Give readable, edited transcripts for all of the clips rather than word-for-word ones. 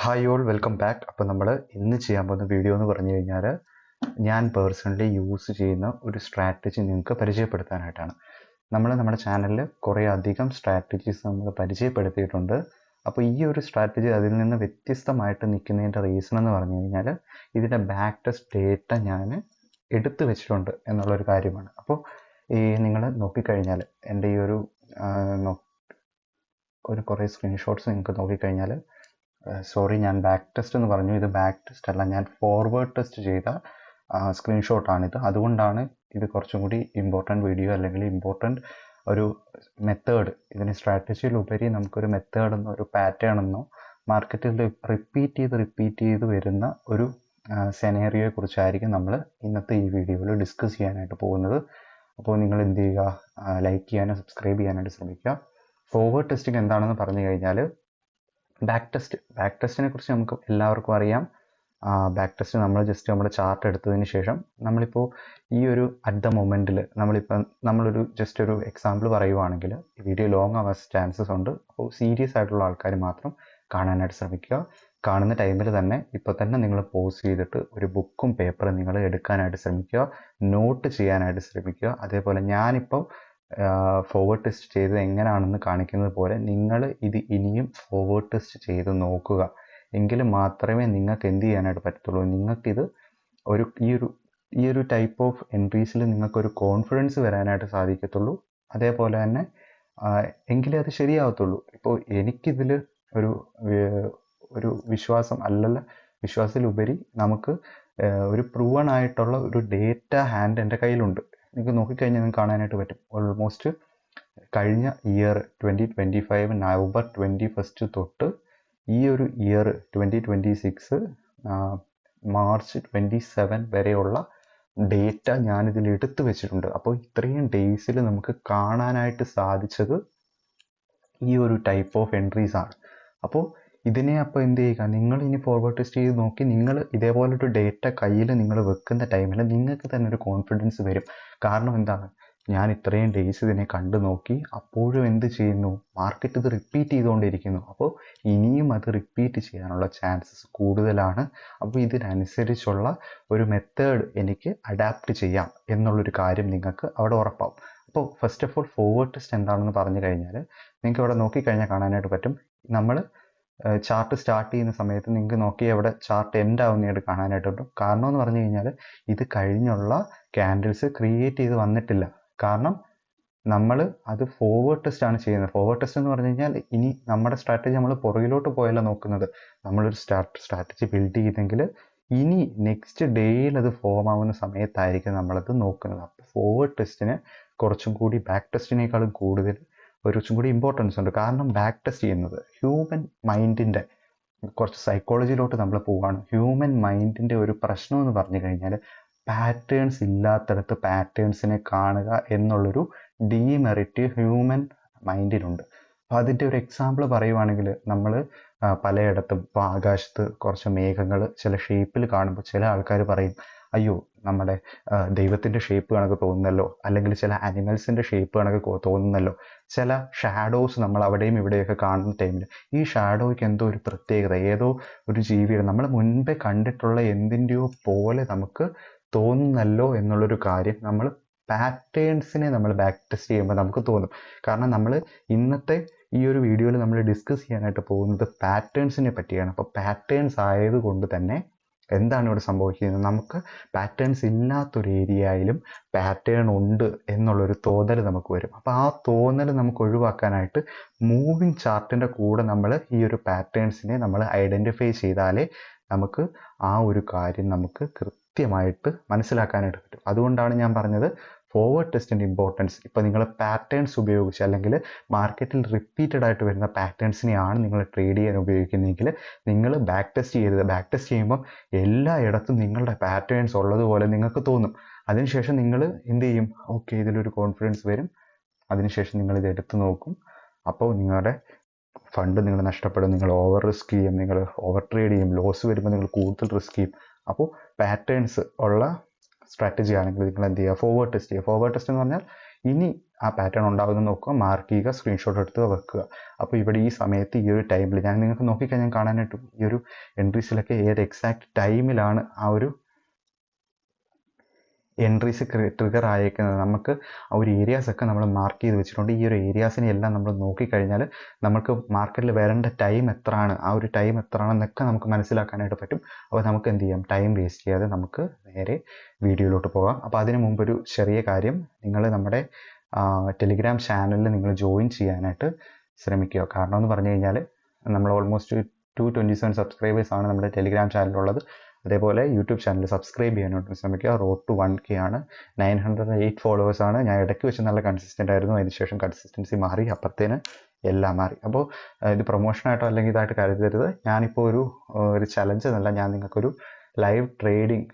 Hi all welcome back. അപ്പോൾ നമ്മൾ ഇന്ന് ചെയ്യാൻ പോകുന്ന വീഡിയോ എന്ന് പറഞ്ഞു കഴിഞ്ഞാൽ ഞാൻ പേഴ്സണലി യൂസ് ചെയ്യുന്ന ഒരു സ്ട്രാറ്റജി നിങ്ങൾക്ക് പരിചയപ്പെടുത്താനായിട്ടാണ്. നമ്മുടെ ചാനലിൽ കുറേ അധികം സ്ട്രാറ്റജീസ് നമ്മൾ പരിചയപ്പെടുത്തിയിട്ടുണ്ട്. അപ്പോൾ ഈ ഒരു സ്ട്രാറ്റജി അതിൽ നിന്ന് വ്യത്യസ്തമായിട്ട് നിൽക്കുന്നതിൻ്റെ റീസൺ എന്ന് പറഞ്ഞു കഴിഞ്ഞാൽ ഇതിൻ്റെ ബാക്ക് ടെസ്റ്റ് ഡേറ്റ ഞാൻ എടുത്തു വെച്ചിട്ടുണ്ട് എന്നുള്ളൊരു കാര്യമാണ്. അപ്പോൾ ഈ നിങ്ങൾ നോക്കിക്കഴിഞ്ഞാൽ എൻ്റെ ഈ ഒരു കുറേ സ്ക്രീൻഷോട്ട്സ് നിങ്ങൾക്ക് നോക്കിക്കഴിഞ്ഞാൽ സോറി, ഞാൻ ബാക്ക് ടെസ്റ്റ് എന്ന് പറഞ്ഞു, ഇത് ബാക്ക് ടെസ്റ്റ് അല്ല, ഞാൻ ഫോർവേഡ് ടെസ്റ്റ് ചെയ്ത സ്ക്രീൻഷോട്ടാണിത്. അതുകൊണ്ടാണ് ഇത് കുറച്ചും കൂടി ഇമ്പോർട്ടൻറ്റ് വീഡിയോ അല്ലെങ്കിൽ ഇമ്പോർട്ടൻറ്റ് ഒരു മെത്തേഡ്, ഇതിന് സ്ട്രാറ്റജിയിലുപരി നമുക്കൊരു മെത്തേഡ് എന്നോ ഒരു പാറ്റേൺ എന്നോ മാർക്കറ്റിൽ റിപ്പീറ്റ് ചെയ്ത് വരുന്ന ഒരു സെനേറിയോയെ കുറിച്ചായിരിക്കും നമ്മൾ ഇന്നത്തെ ഈ വീഡിയോയിൽ ഡിസ്കസ് ചെയ്യാനായിട്ട് പോകുന്നത്. അപ്പോൾ നിങ്ങൾ എന്ത് ചെയ്യുക, ലൈക്ക് ചെയ്യാനും സബ്സ്ക്രൈബ് ചെയ്യാനായിട്ട് ശ്രമിക്കുക. ഫോർവേഡ് ടെസ്റ്റിംഗ് എന്താണെന്ന് പറഞ്ഞു കഴിഞ്ഞാൽ ബാക്ക് ടെസ്റ്റിനെ കുറിച്ച് നമുക്ക് എല്ലാവർക്കും അറിയാം. ബാക്ക് ടെസ്റ്റ് നമ്മൾ ജസ്റ്റ് നമ്മുടെ ചാർട്ട് എടുത്തതിന് ശേഷം നമ്മളിപ്പോൾ ഈ ഒരു അറ്റ് ദ മൊമെൻറ്റിൽ നമ്മളൊരു ജസ്റ്റ് ഒരു എക്സാമ്പിൾ പറയുവാണെങ്കിൽ വീഡിയോ ലോങ് ആവാൻ ചാൻസസ് ഉണ്ട്. അപ്പോൾ സീരിയസ് ആയിട്ടുള്ള ആൾക്കാർ മാത്രം കാണാനായിട്ട് ശ്രമിക്കുക. കാണുന്ന ടൈമിൽ തന്നെ ഇപ്പോൾ തന്നെ നിങ്ങൾ പോസ് ചെയ്തിട്ട് ഒരു ബുക്കും പേപ്പറും നിങ്ങൾ എടുക്കാനായിട്ട് ശ്രമിക്കുക, നോട്ട് ചെയ്യാനായിട്ട് ശ്രമിക്കുക. അതേപോലെ ഞാനിപ്പോൾ ഫോർവേഡ് ടെസ്റ്റ് ചെയ്ത് എങ്ങനെയാണെന്ന് കാണിക്കുന്നത് പോലെ നിങ്ങൾ ഇത് ഇനിയും ഫോർവേഡ് ടെസ്റ്റ് ചെയ്ത് നോക്കുക. എങ്കിൽ മാത്രമേ നിങ്ങൾക്ക് എന്ത് ചെയ്യാനായിട്ട് പറ്റത്തുള്ളൂ, നിങ്ങൾക്കിത് ഈ ഒരു ടൈപ്പ് ഓഫ് എൻട്രീസിൽ നിങ്ങൾക്കൊരു കോൺഫിഡൻസ് വരാനായിട്ട് സാധിക്കത്തുള്ളൂ. അതേപോലെ തന്നെ എങ്കിലേ അത് ശരിയാവത്തുള്ളൂ. ഇപ്പോൾ എനിക്കിതിൽ ഒരു വിശ്വാസത്തിലുപരി നമുക്ക് ഒരു പ്രൂവൺ ആയിട്ടുള്ള ഒരു ഡേറ്റ ഹാൻഡ് എൻ്റെ കയ്യിലുണ്ട്. നിങ്ങൾക്ക് നോക്കിക്കഴിഞ്ഞാൽ നിങ്ങൾക്ക് കാണാനായിട്ട് പറ്റും. ഓൾമോസ്റ്റ് കഴിഞ്ഞ ഇയർ 2025 നവംബർ 21 തൊട്ട് ഈ ഒരു ഇയർ 2026 മാർച്ച് 27 വരെയുള്ള ഡേറ്റ ഞാനിതിൽ എടുത്തു വെച്ചിട്ടുണ്ട്. അപ്പോൾ ഇത്രയും ഡേയ്സിൽ നമുക്ക് കാണാനായിട്ട് സാധിച്ചത് ഈ ഒരു ടൈപ്പ് ഓഫ് എൻട്രീസ് ആണ്. അപ്പോൾ ഇതിനെ അപ്പോൾ എന്ത് ചെയ്യുക, നിങ്ങൾ ഇനി ഫോർവേഡ് ടെസ്റ്റ് ചെയ്ത് നോക്കി നിങ്ങൾ ഇതേപോലൊരു ഡേറ്റ കയ്യിൽ നിങ്ങൾ വെക്കുന്ന ടൈമിൽ നിങ്ങൾക്ക് തന്നെ ഒരു കോൺഫിഡൻസ് വരും. കാരണം എന്താണ്, ഞാൻ ഇത്രയും ഡേയ്സ് ഇതിനെ കണ്ടു നോക്കി, അപ്പോഴും എന്ത് ചെയ്യുന്നു, മാർക്കറ്റ് ഇത് റിപ്പീറ്റ് ചെയ്തുകൊണ്ടിരിക്കുന്നു. അപ്പോൾ ഇനിയും അത് റിപ്പീറ്റ് ചെയ്യാനുള്ള ചാൻസസ് കൂടുതലാണ്. അപ്പോൾ ഇതിനനുസരിച്ചുള്ള ഒരു മെത്തേഡ് എനിക്ക് അഡാപ്റ്റ് ചെയ്യാം എന്നുള്ളൊരു കാര്യം നിങ്ങൾക്ക് അവിടെ ഉറപ്പാവും. അപ്പോൾ first of all forward test എന്താണെന്ന് പറഞ്ഞു കഴിഞ്ഞാൽ നിങ്ങൾക്ക് അവിടെ നോക്കിക്കഴിഞ്ഞാൽ കാണാനായിട്ട് പറ്റും. നമ്മൾ ചാർട്ട് സ്റ്റാർട്ട് ചെയ്യുന്ന സമയത്ത് നിങ്ങൾക്ക് നോക്കി അവിടെ ചാർട്ട് എൻഡ് ആവുന്നതായിട്ട് കാണാനായിട്ടുണ്ട്. കാരണം എന്ന് പറഞ്ഞു കഴിഞ്ഞാൽ ഇത് കഴിഞ്ഞുള്ള ക്യാൻഡിൽസ് ക്രിയേറ്റ് ചെയ്ത് വന്നിട്ടില്ല. കാരണം നമ്മൾ അത് ഫോർവേഡ് ടെസ്റ്റ് ആണ് ചെയ്യുന്നത്. ഫോർവേഡ് ടെസ്റ്റ് എന്ന് പറഞ്ഞു കഴിഞ്ഞാൽ ഇനി നമ്മുടെ സ്ട്രാറ്റജി നമ്മൾ പുറകിലോട്ട് പോയല്ല നോക്കുന്നത്. നമ്മളൊരു സ്ട്രാറ്റജി ബിൽഡ് ചെയ്തെങ്കിൽ ഇനി നെക്സ്റ്റ് ഡേയിൽ അത് ഫോം ആവുന്ന സമയത്തായിരിക്കും നമ്മളത് നോക്കുന്നത്. അപ്പോൾ ഫോർവേഡ് ടെസ്റ്റിന് കുറച്ചും കൂടി ബാക്ക് ടെസ്റ്റിനേക്കാളും കൂടുതൽ കുറച്ചും കൂടി ഇമ്പോർട്ടൻസ് ഉണ്ട്. കാരണം ബാക്ക് ടെസ്റ്റ് ചെയ്യുന്നത് ഹ്യൂമൻ മൈൻഡിൻ്റെ കുറച്ച് സൈക്കോളജിയിലോട്ട് നമ്മൾ പോവുകയാണ്. ഹ്യൂമൻ മൈൻഡിൻ്റെ ഒരു പ്രശ്നം എന്ന് പറഞ്ഞു കഴിഞ്ഞാൽ പാറ്റേൺസ് ഇല്ലാത്തടത്ത് പാറ്റേൺസിനെ കാണുക എന്നുള്ളൊരു ഡീമെറിറ്റ് ഹ്യൂമൻ മൈൻഡിനുണ്ട്. അപ്പോൾ അതിൻ്റെ ഒരു എക്സാമ്പിൾ പറയുവാണെങ്കിൽ നമ്മൾ പലയിടത്തും ഇപ്പോൾ ആകാശത്ത് കുറച്ച് മേഘങ്ങൾ ചില ഷേപ്പിൽ കാണുമ്പോൾ ചില ആൾക്കാർ പറയും, അയ്യോ നമ്മുടെ ദൈവത്തിൻ്റെ ഷേപ്പ് കണക്ക് തോന്നുന്നല്ലോ, അല്ലെങ്കിൽ ചില അനിമൽസിൻ്റെ ഷേപ്പ് കണക്ക് തോന്നുന്നല്ലോ. ചില ഷാഡോസ് നമ്മൾ അവിടെയും ഇവിടെയൊക്കെ കാണുന്ന ടൈമിൽ ഈ ഷാഡോയ്ക്ക് എന്തോ ഒരു പ്രത്യേകത, ഏതോ ഒരു ജീവിയുടെ നമ്മൾ മുൻപേ കണ്ടിട്ടുള്ള എന്തിൻ്റെയോ പോലെ നമുക്ക് തോന്നുന്നല്ലോ എന്നുള്ളൊരു കാര്യം നമ്മൾ പാറ്റേൺസിനെ നമ്മൾ ബാക്ക് ടെസ്റ്റ് ചെയ്യുമ്പോൾ നമുക്ക് തോന്നും. കാരണം നമ്മൾ ഇന്നത്തെ ഈ ഒരു വീഡിയോയിൽ നമ്മൾ ഡിസ്കസ് ചെയ്യാനായിട്ട് പോകുന്നത് പാറ്റേൺസിനെ പറ്റിയാണ്. അപ്പോൾ പാറ്റേൺസ് ആയതുകൊണ്ട് തന്നെ എന്താണ് ഇവിടെ സംഭവിക്കുന്നത്, നമുക്ക് പാറ്റേൺസ് ഇല്ലാത്തൊരു ഏരിയയിലും പാറ്റേൺ ഉണ്ട് എന്നുള്ളൊരു തോന്നൽ നമുക്ക് വരും. അപ്പോൾ ആ തോന്നൽ നമുക്ക് ഒഴിവാക്കാനായിട്ട് മൂവിങ് ചാർട്ടിൻ്റെ കൂടെ നമ്മൾ ഈ ഒരു പാറ്റേൺസിനെ നമ്മൾ ഐഡൻറ്റിഫൈ ചെയ്താലേ നമുക്ക് ആ ഒരു കാര്യം നമുക്ക് കൃത്യമായിട്ട് മനസ്സിലാക്കാനായിട്ട് പറ്റും. അതുകൊണ്ടാണ് ഞാൻ പറഞ്ഞത് ഫോർവേഡ് ടെസ്റ്റിൻ്റെ ഇമ്പോർട്ടൻസ്. ഇപ്പോൾ നിങ്ങൾ പാറ്റേൺസ് ഉപയോഗിച്ച് അല്ലെങ്കിൽ മാർക്കറ്റിൽ റിപ്പീറ്റഡ് ആയിട്ട് വരുന്ന പാറ്റേൺസിനെയാണ് നിങ്ങൾ ട്രേഡ് ചെയ്യാൻ ഉപയോഗിക്കുന്നതെങ്കിൽ നിങ്ങൾ ബാക്ക് ടെസ്റ്റ് ചെയ്യരുത്. ബാക്ക് ടെസ്റ്റ് ചെയ്യുമ്പം എല്ലായിടത്തും നിങ്ങളുടെ പാറ്റേൺസ് ഉള്ളതുപോലെ നിങ്ങൾക്ക് തോന്നും. അതിനുശേഷം നിങ്ങൾ എന്ത് ചെയ്യും, ഓക്കെ ഇതിലൊരു കോൺഫിഡൻസ് വരും. അതിനുശേഷം നിങ്ങളിത് എടുത്തു നോക്കും. അപ്പോൾ നിങ്ങളുടെ ഫണ്ട് നിങ്ങൾ നഷ്ടപ്പെടും, നിങ്ങൾ ഓവർ റിസ്ക് ചെയ്യും, നിങ്ങൾ ഓവർ ട്രേഡ് ചെയ്യും, ലോസ് വരുമ്പോൾ നിങ്ങൾ കൂടുതൽ റിസ്ക് ചെയ്യും. അപ്പോൾ പാറ്റേൺസ് ഉള്ള സ്ട്രാറ്റജി ആണെങ്കിൽ നിങ്ങൾ എന്ത് ചെയ്യുക, ഫോർവേഡ് ടെസ്റ്റ് ചെയ്യുക. ഫോർവേഡ് ടെസ്റ്റ് എന്ന് പറഞ്ഞാൽ ഇനി ആ പാറ്റേൺ ഉണ്ടാകുന്നത് നോക്കുക, മാർക്ക് ചെയ്യുക, സ്ക്രീൻഷോട്ട് എടുത്ത് വെക്കുക. അപ്പോൾ ഇവിടെ ഈ സമയത്ത് ഈ ഒരു ടൈമിൽ ഞാൻ നിങ്ങൾക്ക് നോക്കിക്കഴിഞ്ഞാൽ കാണാനായിട്ട് ഈ ഒരു എൻട്രീസിലൊക്കെ ഏത് എക്സാക്ട് ടൈമിലാണ് ആ ഒരു എൻട്രീസ് ട്രിഗർ ആയേക്കുന്നത്. നമുക്ക് ആ ഒരു ഏരിയാസൊക്കെ നമ്മൾ മാർക്ക് ചെയ്ത് വെച്ചിട്ടുണ്ട്. ഈ ഒരു ഏരിയാസിനെ എല്ലാം നമ്മൾ നോക്കിക്കഴിഞ്ഞാൽ നമുക്ക് മാർക്കറ്റിൽ വരേണ്ട ടൈം എത്രയാണ്, ആ ഒരു ടൈം എത്രയാണെന്നൊക്കെ നമുക്ക് മനസ്സിലാക്കാനായിട്ട് പറ്റും. അപ്പോൾ നമുക്ക് എന്ത് ചെയ്യാം, ടൈം വേസ്റ്റ് ചെയ്യാതെ നമുക്ക് നേരെ വീഡിയോയിലോട്ട് പോകാം. അപ്പോൾ അതിന് മുമ്പൊരു ചെറിയ കാര്യം, നിങ്ങൾ നമ്മുടെ ടെലിഗ്രാം ചാനലിൽ നിങ്ങൾ ജോയിൻ ചെയ്യാനായിട്ട് ശ്രമിക്കുക. കാരണം എന്ന് പറഞ്ഞു കഴിഞ്ഞാൽ നമ്മൾ ഓൾമോസ്റ്റ് 227 സബ്സ്ക്രൈബേഴ്സാണ് നമ്മുടെ ടെലിഗ്രാം ചാനലിലുള്ളത്. അതേപോലെ യൂട്യൂബ് ചാനൽ സബ്സ്ക്രൈബ് ചെയ്യാനായിട്ട് ശ്രമിക്കുക. റോഡ് ടു 1K ആണ്. 908 ഫോളോവേഴ്സാണ്. ഞാൻ ഇടയ്ക്ക് വെച്ച് നല്ല കൺസിസ്റ്റൻ്റ് ആയിരുന്നു, അതിനുശേഷം കൺസിസ്റ്റൻസി മാറി, അപ്പത്തേന് എല്ലാം മാറി. അപ്പോൾ ഇത് പ്രൊമോഷനായിട്ടോ അല്ലെങ്കിൽ ഇതായിട്ട് കരുതരുത്. ഞാനിപ്പോൾ ഒരു ചലഞ്ച് എന്നല്ല, ഞാൻ നിങ്ങൾക്കൊരു ലൈവ് ട്രേഡിംഗ്